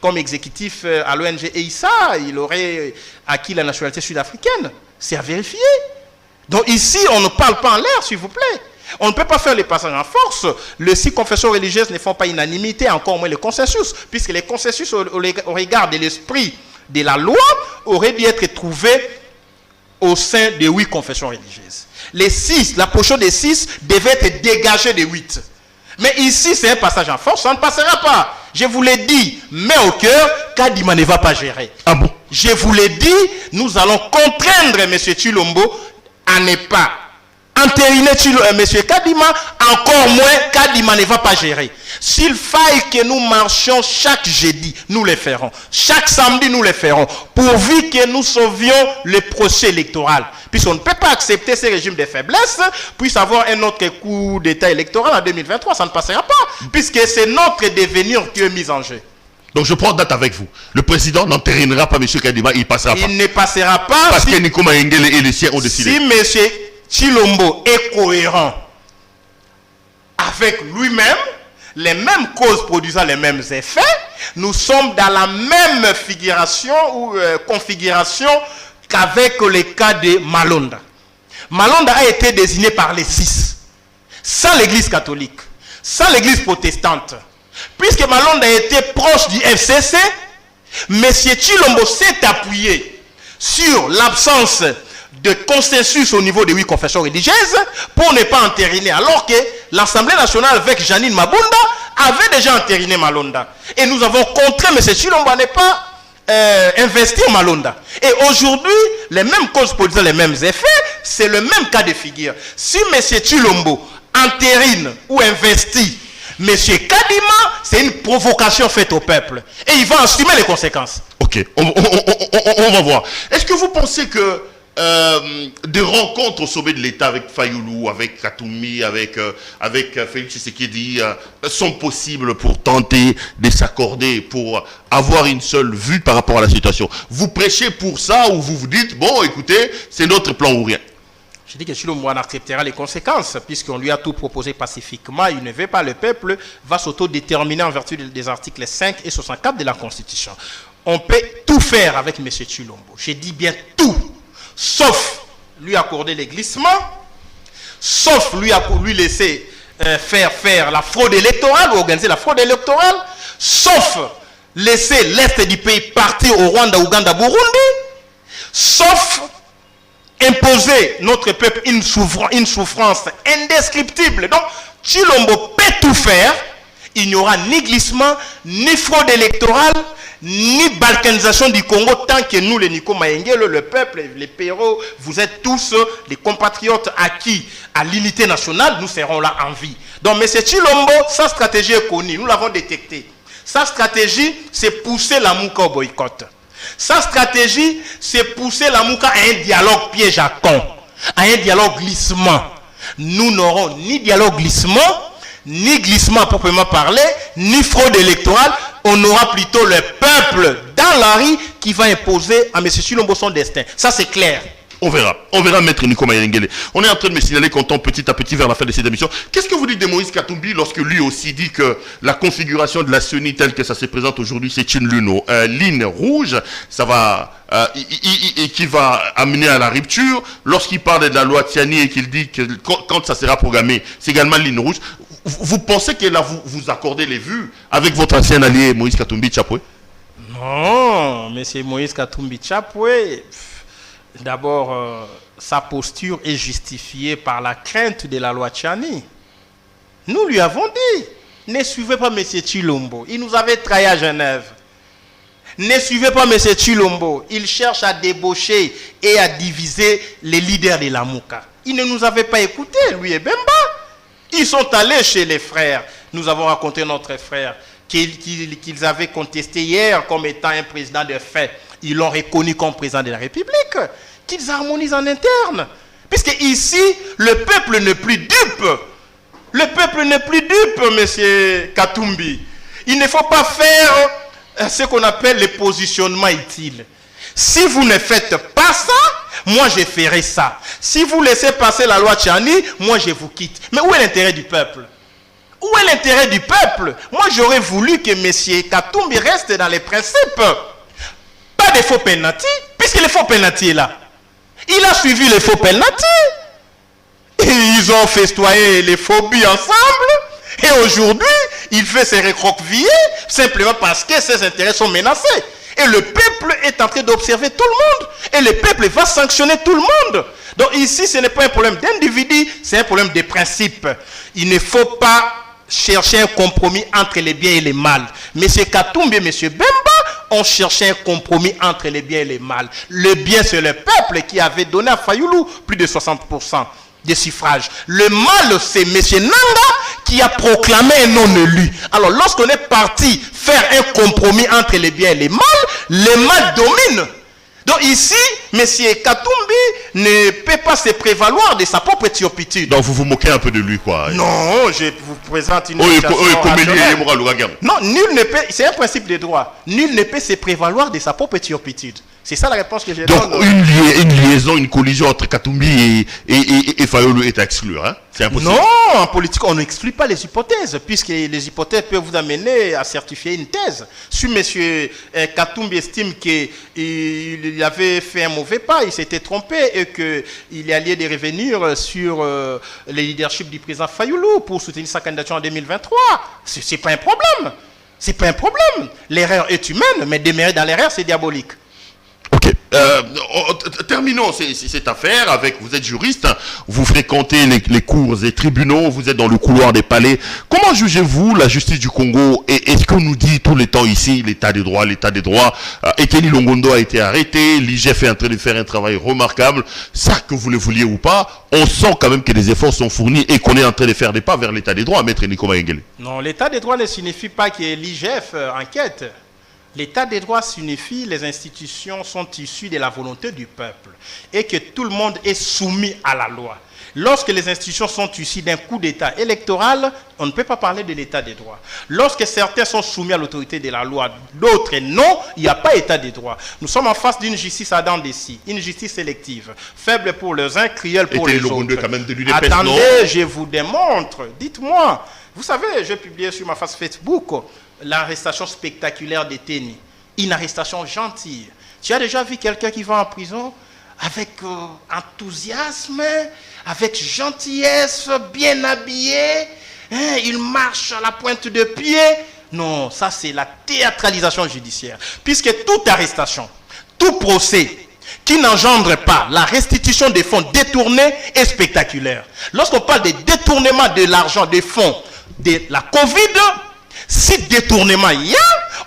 comme exécutif à l'ONG EISA, il aurait acquis la nationalité sud-africaine. C'est à vérifier. Donc ici, on ne parle pas en l'air, s'il vous plaît. On ne peut pas faire les passages en force. Les 6 confessions religieuses ne font pas unanimité, encore moins le consensus, puisque les consensus au regard de l'esprit de la loi auraient dû être trouvés au sein des 8 confessions religieuses. Les 6, la portion des 6 devait être dégagée des 8. Mais ici, c'est un passage en force, ça ne passera pas. Je vous l'ai dit, main au cœur, Kadima ne va pas gérer. Ah bon? Je vous l'ai dit, nous allons contraindre M. Chilombo à ne pas entériner M. Kadima, encore moins Kadima ne va pas gérer. S'il faille que nous marchions chaque jeudi, nous le ferons. Chaque samedi, nous le ferons. Pourvu que nous sauvions le procès électoral. Puisqu'on ne peut pas accepter ces régimes de faiblesse, puisse avoir un autre coup d'état électoral en 2023, ça ne passera pas. Puisque c'est notre devenir qui est mis en jeu. Donc je prends date avec vous. Le président n'entérinera pas M. Kadima, il ne passera pas. Il ne passera pas. Parce que Nikoma Engele et les siens ont décidé. Si M. Chilombo est cohérent avec lui-même, les mêmes causes produisant les mêmes effets, nous sommes dans la même figuration ou configuration qu'avec le cas de Malonda. Malonda a été désigné par les 6, sans l'église catholique, sans l'église protestante. Puisque Malonda était proche du FCC, M. Chilombo s'est appuyé sur l'absence de consensus au niveau des 8 confessions religieuses pour ne pas entériner, alors que l'Assemblée nationale avec Janine Mabunda avait déjà entériné Malonda. Et nous avons contraint M. Chilombo à ne pas investir Malonda. Et aujourd'hui, les mêmes causes produisent les mêmes effets c'est le même cas de figure. Si M. Tshilombo entérine ou investit M. Kadima, c'est une provocation faite au peuple. Et il va assumer les conséquences. Ok, on va voir. Est-ce que vous pensez que des rencontres au sommet de l'État avec Fayoulou, avec Katumbi, avec Félix Tshisekedi sont possibles pour tenter de s'accorder, pour avoir une seule vue par rapport à la situation? Vous prêchez pour ça ou vous vous dites, bon, écoutez, c'est notre plan ou rien? Je dis que Tshilombo acceptera les conséquences, puisqu'on lui a tout proposé pacifiquement. Il ne veut pas, le peuple va s'autodéterminer en vertu des articles 5 et 64 de la Constitution. On peut tout faire avec M. Tshilombo. Je dis bien tout. Sauf lui accorder les glissements, sauf lui laisser faire la fraude électorale, ou organiser la fraude électorale, sauf laisser l'Est du pays partir au Rwanda, Ouganda, Burundi, sauf imposer notre peuple une souffrance indescriptible. Donc, Tshilombo peut tout faire. Il n'y aura ni glissement, ni fraude électorale, ni balkanisation du Congo, tant que nous, les Nico Mayengele, le peuple, les Péros, vous êtes tous des compatriotes acquis à l'unité nationale, nous serons là en vie. Donc, M. Tshilombo, sa stratégie est connue, nous l'avons détectée. Sa stratégie, c'est pousser la Mouka au boycott. Sa stratégie, c'est pousser la Mouka à un dialogue piège à con, à un dialogue glissement. Nous n'aurons ni dialogue glissement, ni glissement proprement parlé, ni fraude électorale. On aura plutôt le peuple dans la rue qui va imposer à M. Tshilombo son destin. Ça, c'est clair. On verra, Maître Nico Mayengele. On est en train de me signaler qu'on tend petit à petit vers la fin de cette émission. Qu'est-ce que vous dites de Moïse Katumbi lorsque lui aussi dit que la configuration de la CENI telle que ça se présente aujourd'hui, c'est une ligne rouge, ça va, qui va amener à la rupture. Lorsqu'il parle de la loi Tiani et qu'il dit que quand ça sera programmé, c'est également une ligne rouge. Vous pensez que là, vous accordez les vues avec votre ancien allié Moïse Katumbi Tchapoué? Non, mais c'est Moïse Katumbi Tchapoué. D'abord, sa posture est justifiée par la crainte de la loi Tiani. Nous lui avons dit, ne suivez pas M. Tshilombo. Il nous avait trahi à Genève. Ne suivez pas M. Tshilombo. Il cherche à débaucher et à diviser les leaders de la Mouka. Il ne nous avait pas écoutés, lui et Bemba. Ils sont allés chez les frères. Nous avons raconté notre frère qu'ils avaient contesté hier comme étant un président de fait. Ils l'ont reconnu comme président de la République. Qu'ils harmonisent en interne. Puisque ici, le peuple n'est plus dupe. Le peuple n'est plus dupe, M. Katumbi. Il ne faut pas faire ce qu'on appelle les positionnements utiles. Si vous ne faites pas ça, moi je ferai ça. Si vous laissez passer la loi Tiani, moi je vous quitte. Mais où est l'intérêt du peuple? Où est l'intérêt du peuple? Moi j'aurais voulu que M. Katumbi reste dans les principes. Pas de faux penalty, puisque les faux penalty est là. Il a suivi les faux penalty. Et ils ont festoyé les phobies ensemble. Et aujourd'hui, il fait se recroqueviller simplement parce que ses intérêts sont menacés. Et le peuple est en train d'observer tout le monde. Et le peuple va sanctionner tout le monde. Donc ici, ce n'est pas un problème d'individu, c'est un problème de principe. Il ne faut pas chercher un compromis entre les biens et les mal. M. Katumbi et M. Bemba ont cherché un compromis entre les biens et les mal. Le bien, c'est le peuple qui avait donné à Fayoulou plus de 60% des suffrages. Le mal, c'est M. Nanga qui a proclamé un non-élu. Alors, lorsqu'on est parti faire un compromis entre les biens et les mal domine. Donc ici, M. Katumbi ne peut pas se prévaloir de sa propre turpitude. Donc vous vous moquez un peu de lui, quoi. Non, je vous présente une Non, nul ne peut, c'est un principe de droit. Nul ne peut se prévaloir de sa propre turpitude. C'est ça la réponse que j'ai donnée. Donc une liaison, une collision entre Katumbi et Fayoulou est à exclure, hein? C'est impossible. Non, en politique, on n'exclut pas les hypothèses, puisque les hypothèses peuvent vous amener à certifier une thèse. Si M. Katumbi estime qu'il avait fait un mauvais pas, il s'était trompé et qu'il est allié de revenir sur le leadership du président Fayoulou pour soutenir sa candidature en 2023, c'est pas un problème. C'est pas un problème. L'erreur est humaine, mais demeurer dans l'erreur, c'est diabolique. Ok. Terminons cette affaire avec, vous êtes juriste, vous fréquentez les cours des tribunaux, vous êtes dans le couloir des palais. Comment jugez-vous la justice du Congo et est-ce qu'on nous dit tout le temps ici l'état des droits, Ekeli Longondo a été arrêté, l'IGF est en train de faire un travail remarquable. Ça, que vous le vouliez ou pas, on sent quand même que les efforts sont fournis et qu'on est en train de faire des pas vers l'état des droits, maître Nico Mayengele. Non, l'état des droits ne signifie pas que l'IGF enquête. L'état des droits signifie que les institutions sont issues de la volonté du peuple et que tout le monde est soumis à la loi. Lorsque les institutions sont issues d'un coup d'État électoral, on ne peut pas parler de l'état des droits. Lorsque certains sont soumis à l'autorité de la loi, d'autres non, il n'y a pas état des droits. Nous sommes en face d'une justice à dents de scie, une justice sélective, faible pour les uns, cruelle pour les autres. Quand même de l'UDPS, attendez, non? je vous démontre. Dites-moi. Vous savez, j'ai publié sur ma page Facebook l'arrestation spectaculaire de Teni. Une arrestation gentille. Tu as déjà vu quelqu'un qui va en prison avec enthousiasme, avec gentillesse, bien habillé, hein, il marche à la pointe de pied. Non, ça c'est la théâtralisation judiciaire. Puisque toute arrestation, tout procès qui n'engendre pas la restitution des fonds détournés est spectaculaire. Lorsqu'on parle de détournement de l'argent, des fonds de la Covid, si détournement il y a,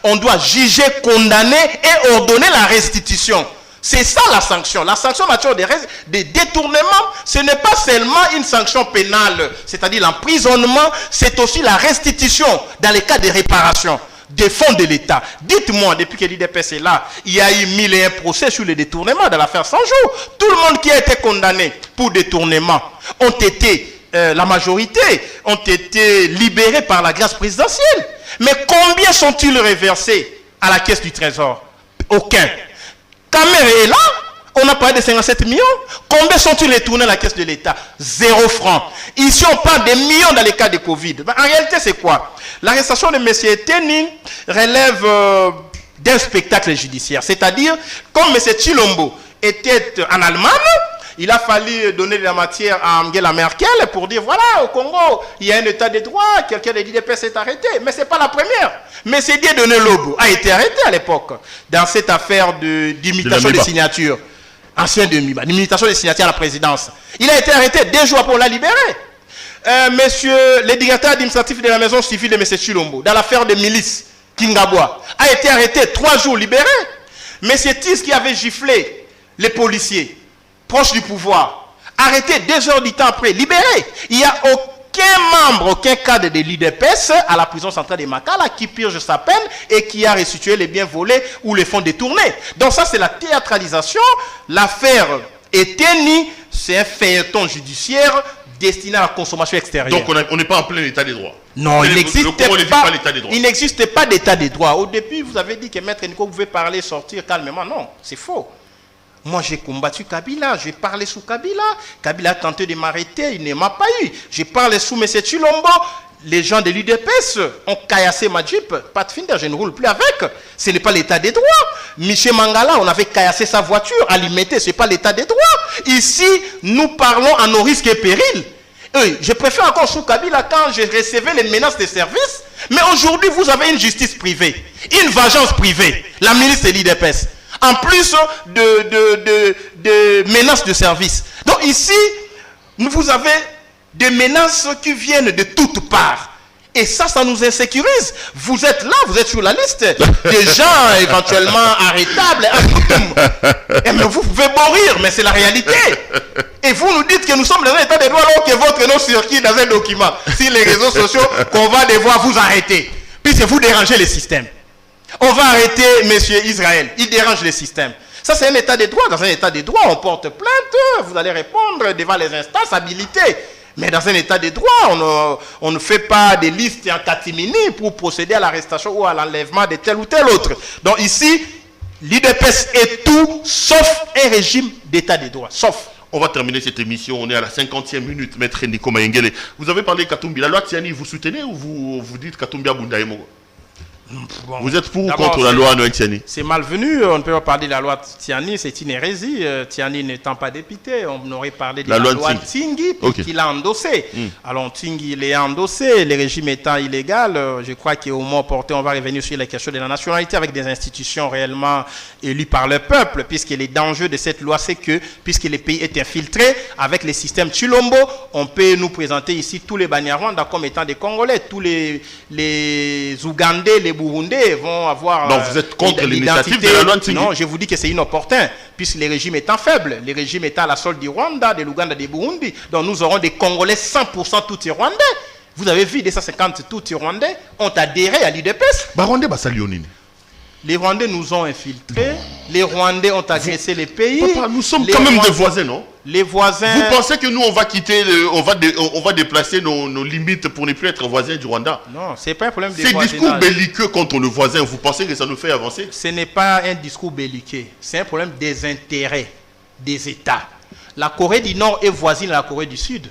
on doit juger, condamner et ordonner la restitution. C'est ça la sanction. La sanction en matière de détournement, ce n'est pas seulement une sanction pénale, c'est-à-dire l'emprisonnement, c'est aussi la restitution dans les cas de réparation des fonds de l'État. Dites-moi, depuis que l'IDPS est là, il y a eu 1001 procès sur le détournement de l'affaire 100 jours. Tout le monde qui a été condamné pour détournement ont été, la majorité, ont été libérés par la grâce présidentielle. Mais combien sont-ils reversés à la caisse du Trésor? Aucun. Camer est là, on a parlé de 57 millions. Combien sont-ils retournés à la caisse de l'État? 0 francs. Ici, on parle des millions dans les cas de Covid. Ben, en réalité, c'est quoi? L'arrestation de M. Teni relève d'un spectacle judiciaire. C'est-à-dire, comme M. Chilombo était en Allemagne, il a fallu donner de la matière à Angela Merkel pour dire, voilà, au Congo, il y a un état de droit, quelqu'un de l'IDPS est arrêté. Mais ce n'est pas la première. Mais c'est Dieudonné Lobo a été arrêté à l'époque dans cette affaire d'imitation des signatures. Ancien de Miba, d'imitation des signatures à la présidence. Il a été arrêté 2 jours après, on l'a libéré. Monsieur le directeur administratif de la maison civile de M. Chilombo, dans l'affaire de milice, Kingabwa, a été arrêté 3 jours libéré. M. Tis qui avait giflé les policiers, proche du pouvoir, arrêté 2 heures du temps après, libéré. Il n'y a aucun membre, aucun cadre de l'IDPS à la prison centrale de Makala qui purge sa peine et qui a restitué les biens volés ou les fonds détournés. Donc ça, c'est la théâtralisation. L'affaire Teni, c'est un feuilleton judiciaire destiné à la consommation extérieure. Donc on n'est pas en plein état des droits. Non, il n'existe pas d'état des droits. Au début, vous avez dit que Maître Nico pouvait parler, sortir calmement. Non, c'est faux. Moi, j'ai combattu Kabila, j'ai parlé sous Kabila. Kabila a tenté de m'arrêter, il ne m'a pas eu. J'ai parlé sous M. Chilombo. Les gens de l'UDPS ont caillassé ma Jeep. Pathfinder, je ne roule plus avec. Ce n'est pas l'état des droits. Michel Mangala, on avait caillassé sa voiture, alimentée. Ce n'est pas l'état des droits. Ici, nous parlons à nos risques et périls. Je préfère encore sous Kabila quand je recevais les menaces de service. Mais aujourd'hui, vous avez une justice privée, une vengeance privée, la milice de l'UDPS. En plus de menaces de service. Donc ici, vous avez des menaces qui viennent de toutes parts. Et ça nous insécurise. Vous êtes là, vous êtes sur la liste des gens éventuellement arrêtables. Mais vous pouvez mourir, mais c'est la réalité. Et vous nous dites que nous sommes dans un état de droit alors que votre nom circule dans un document sur les réseaux sociaux qu'on va devoir vous arrêter. Puisque vous dérangez le système. On va arrêter M. Israël. Il dérange le système. Ça, c'est un état de droit. Dans un état de droit, on porte plainte. Vous allez répondre devant les instances habilitées. Mais dans un état de droit, on ne fait pas des listes en catimini pour procéder à l'arrestation ou à l'enlèvement de tel ou tel autre. Donc ici, l'IDPS est tout sauf un régime d'état de droit. Sauf. On va terminer cette émission. On est à la 50e minute, Maître Nico Mayengele. Vous avez parlé de Katumbi. La loi Tiani, vous soutenez ou vous dites Katumbi Abundaemo? Bon, Vous êtes pour ou contre la loi Noël Tiani? C'est malvenu, on ne peut pas parler de la loi Tiani, c'est une hérésie. Tiani n'étant pas député, on aurait parlé de la loi Tingui, qu'il a endossé. Alors Tingui, il est endossé, le régime étant illégal, je crois qu'au moment porté, on va revenir sur les questions de la nationalité avec des institutions réellement élues par le peuple, puisque les dangers de cette loi, c'est que, puisque le pays est infiltré avec les systèmes Chilombo, on peut nous présenter ici tous les Banyarwanda comme étant des Congolais, tous les Ougandais, les Burundais vont avoir... Donc vous êtes contre l'initiative de la loi Tingui? Non, je vous dis que c'est inopportun, puisque les régimes étant faibles, les régimes étant à la solde du Rwanda, de l'Ouganda, des Burundi, donc nous aurons des Congolais 100% tout Rwandais. Vous avez vu, 250 tout Rwandais ont adhéré à l'UDPS. Les Rwandais nous ont infiltrés, les Rwandais ont agressé les pays. Papa, nous sommes quand même des voisins, non? Les voisins... Vous pensez que nous, on va quitter, on va déplacer nos limites pour ne plus être voisins du Rwanda? Non, ce n'est pas un problème de voisinage. Ces discours belliqueux contre le voisin, vous pensez que ça nous fait avancer? Ce n'est pas un discours belliqueux, c'est un problème des intérêts des États. La Corée du Nord est voisine de la Corée du Sud.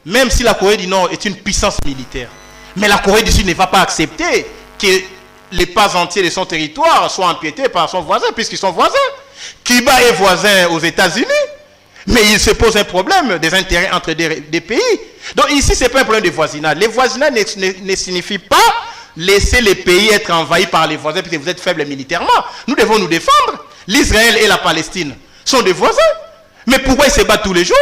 Même si la Corée du Nord est une puissance militaire. Mais la Corée du Sud ne va pas accepter que les pas entiers de son territoire soient empiétés par son voisin, puisqu'ils sont voisins. Cuba est voisin aux États-Unis, mais il se pose un problème des intérêts entre des pays. Donc ici, ce n'est pas un problème de voisinage. Les voisinages ne signifient pas laisser les pays être envahis par les voisins, puisque vous êtes faibles militairement. Nous devons nous défendre. L'Israël et la Palestine sont des voisins. Mais pourquoi ils se battent tous les jours?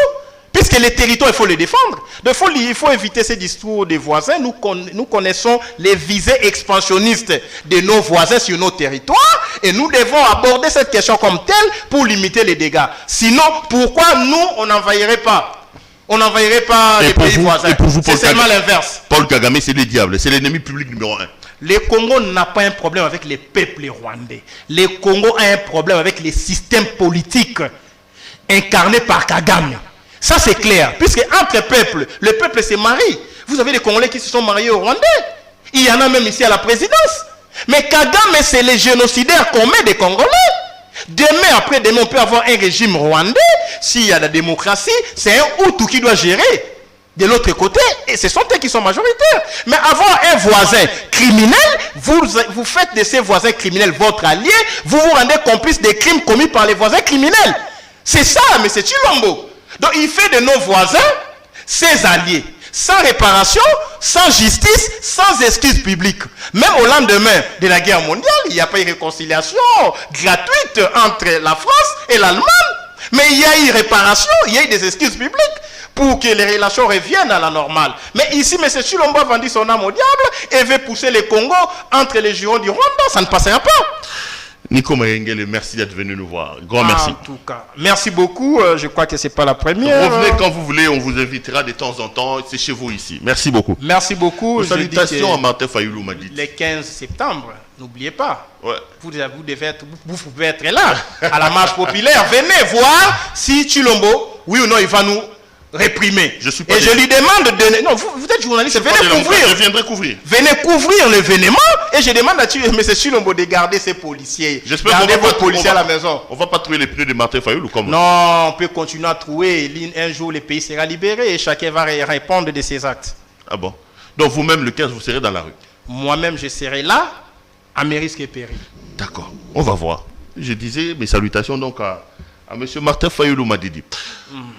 Puisque les territoires, il faut les défendre. Donc, il faut éviter ces discours des voisins. Nous connaissons les visées expansionnistes de nos voisins sur nos territoires et nous devons aborder cette question comme telle pour limiter les dégâts. Sinon, pourquoi nous, on n'envahirait pas? On n'envahirait pas les pays voisins. C'est seulement l'inverse. Paul Kagame, c'est le diable. C'est l'ennemi public numéro 1. Le Congo n'a pas un problème avec les peuples rwandais. Le Congo a un problème avec les systèmes politiques incarnés par Kagame. Ça, c'est clair. Puisque entre peuples, le peuple se marie. Vous avez des Congolais qui se sont mariés au Rwandais. Il y en a même ici à la présidence. Mais Kagame, c'est les génocidaires qu'on met des Congolais. Demain, après-demain, on peut avoir un régime rwandais. S'il y a la démocratie, c'est un Hutu qui doit gérer. De l'autre côté, et ce sont eux qui sont majoritaires. Mais avoir un voisin criminel, vous faites de ces voisins criminels votre allié, vous vous rendez complice des crimes commis par les voisins criminels. C'est ça, M. Chilombo. Donc il fait de nos voisins ses alliés, sans réparation, sans justice, sans excuse publique. Même au lendemain de la guerre mondiale, il n'y a pas eu réconciliation gratuite entre la France et l'Allemagne. Mais il y a eu réparation, il y a eu des excuses publiques pour que les relations reviennent à la normale. Mais ici, M. Chilombo a vendu son âme au diable et veut pousser le Congo entre les jurons du Rwanda. Ça ne passera pas. Nico Mayengele, merci d'être venu nous voir. Grand merci. En tout cas, merci beaucoup. Je crois que ce n'est pas la première. Revenez quand vous voulez, on vous invitera de temps en temps. C'est chez vous ici. Merci beaucoup. Merci beaucoup. Salutations à Martin Fayoulou Madid. Le 15 septembre, n'oubliez pas. Ouais. Vous pouvez être là, à la marche populaire. Venez voir si Chilombo, oui ou non, il va nous réprimer. Je lui demande de... Non, vous êtes journaliste, venez couvrir. Je viendrai couvrir. Venez couvrir l'événement et je demande à M. Chilombo de garder ses policiers. Gardez vos policiers à la maison. On va pas trouver les pneus de Martin Fayoulou comme non, on peut continuer à trouver. Un jour, le pays sera libéré et chacun va répondre de ses actes. Ah bon? Donc vous-même, le 15, vous serez dans la rue? Moi-même, je serai là, à mes risques et périls. D'accord, on va voir. Je disais mes salutations donc à M. Martin Fayoulou Madidi.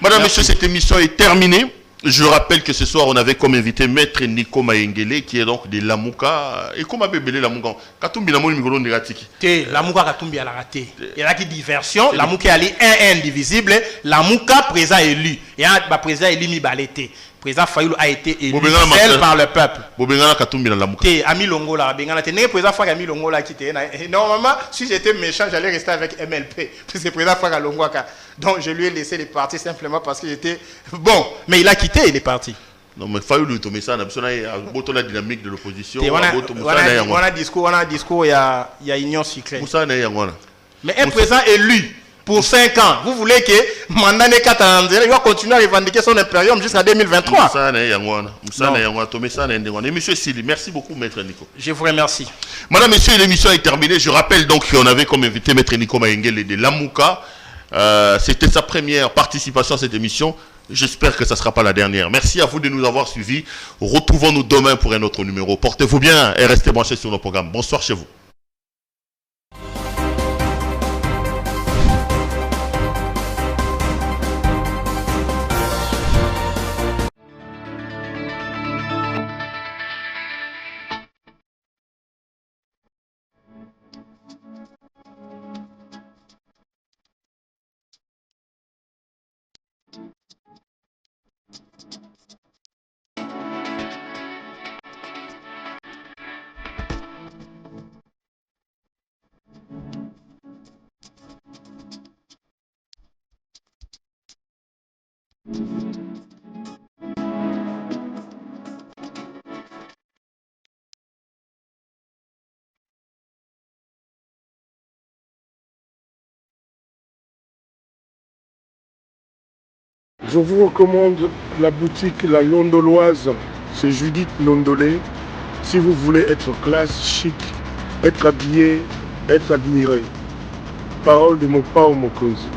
Madame, Monsieur, cette émission est terminée. Je rappelle que ce soir, on avait comme invité Maître Nico Mayengele, qui est donc de Lamuka. Et comment bébé Lamuka? Katumbi na moni mikolo negatiki. Lamuka Katumbi a la raté. Il y a qui diversion. Lamuka ali un indivisible. Lamuka présent élu. Et un présent élu mi balete. Président Fayoulou a été élu seul par le peuple. Bobengana Katumbi na Lamuka. Ami Longola, Bengana te né président Faga Ami Longola qui était. Normalement, si j'étais méchant, j'allais rester avec MLP. Parce que président Faga Longola. Donc je lui ai laissé les partis simplement parce qu'il était bon, mais il a quitté, il est parti. Non mais Fayoulou to messana na la dynamique de l'opposition. On a discours, il y a union secrète. Mais un président élu pour 5 ans, vous voulez que Mandane Katanzere il va continuer à revendiquer son impérium jusqu'à 2023. Monsieur Sili, merci beaucoup Maître Nico. Je vous remercie. Madame, Messieurs, l'émission est terminée. Je rappelle donc qu'on avait comme invité Maître Nico Mayengele de Lamuka. C'était sa première participation à cette émission. J'espère que ça ne sera pas la dernière. Merci à vous de nous avoir suivis. Retrouvons-nous demain pour un autre numéro. Portez-vous bien et restez branchés sur nos programmes. Bonsoir chez vous. Je vous recommande la boutique La Londoloise. C'est Judith Londolé. Si vous voulez être classe, chic, être habillé, être admiré. Parole de Mokpa Mokozi.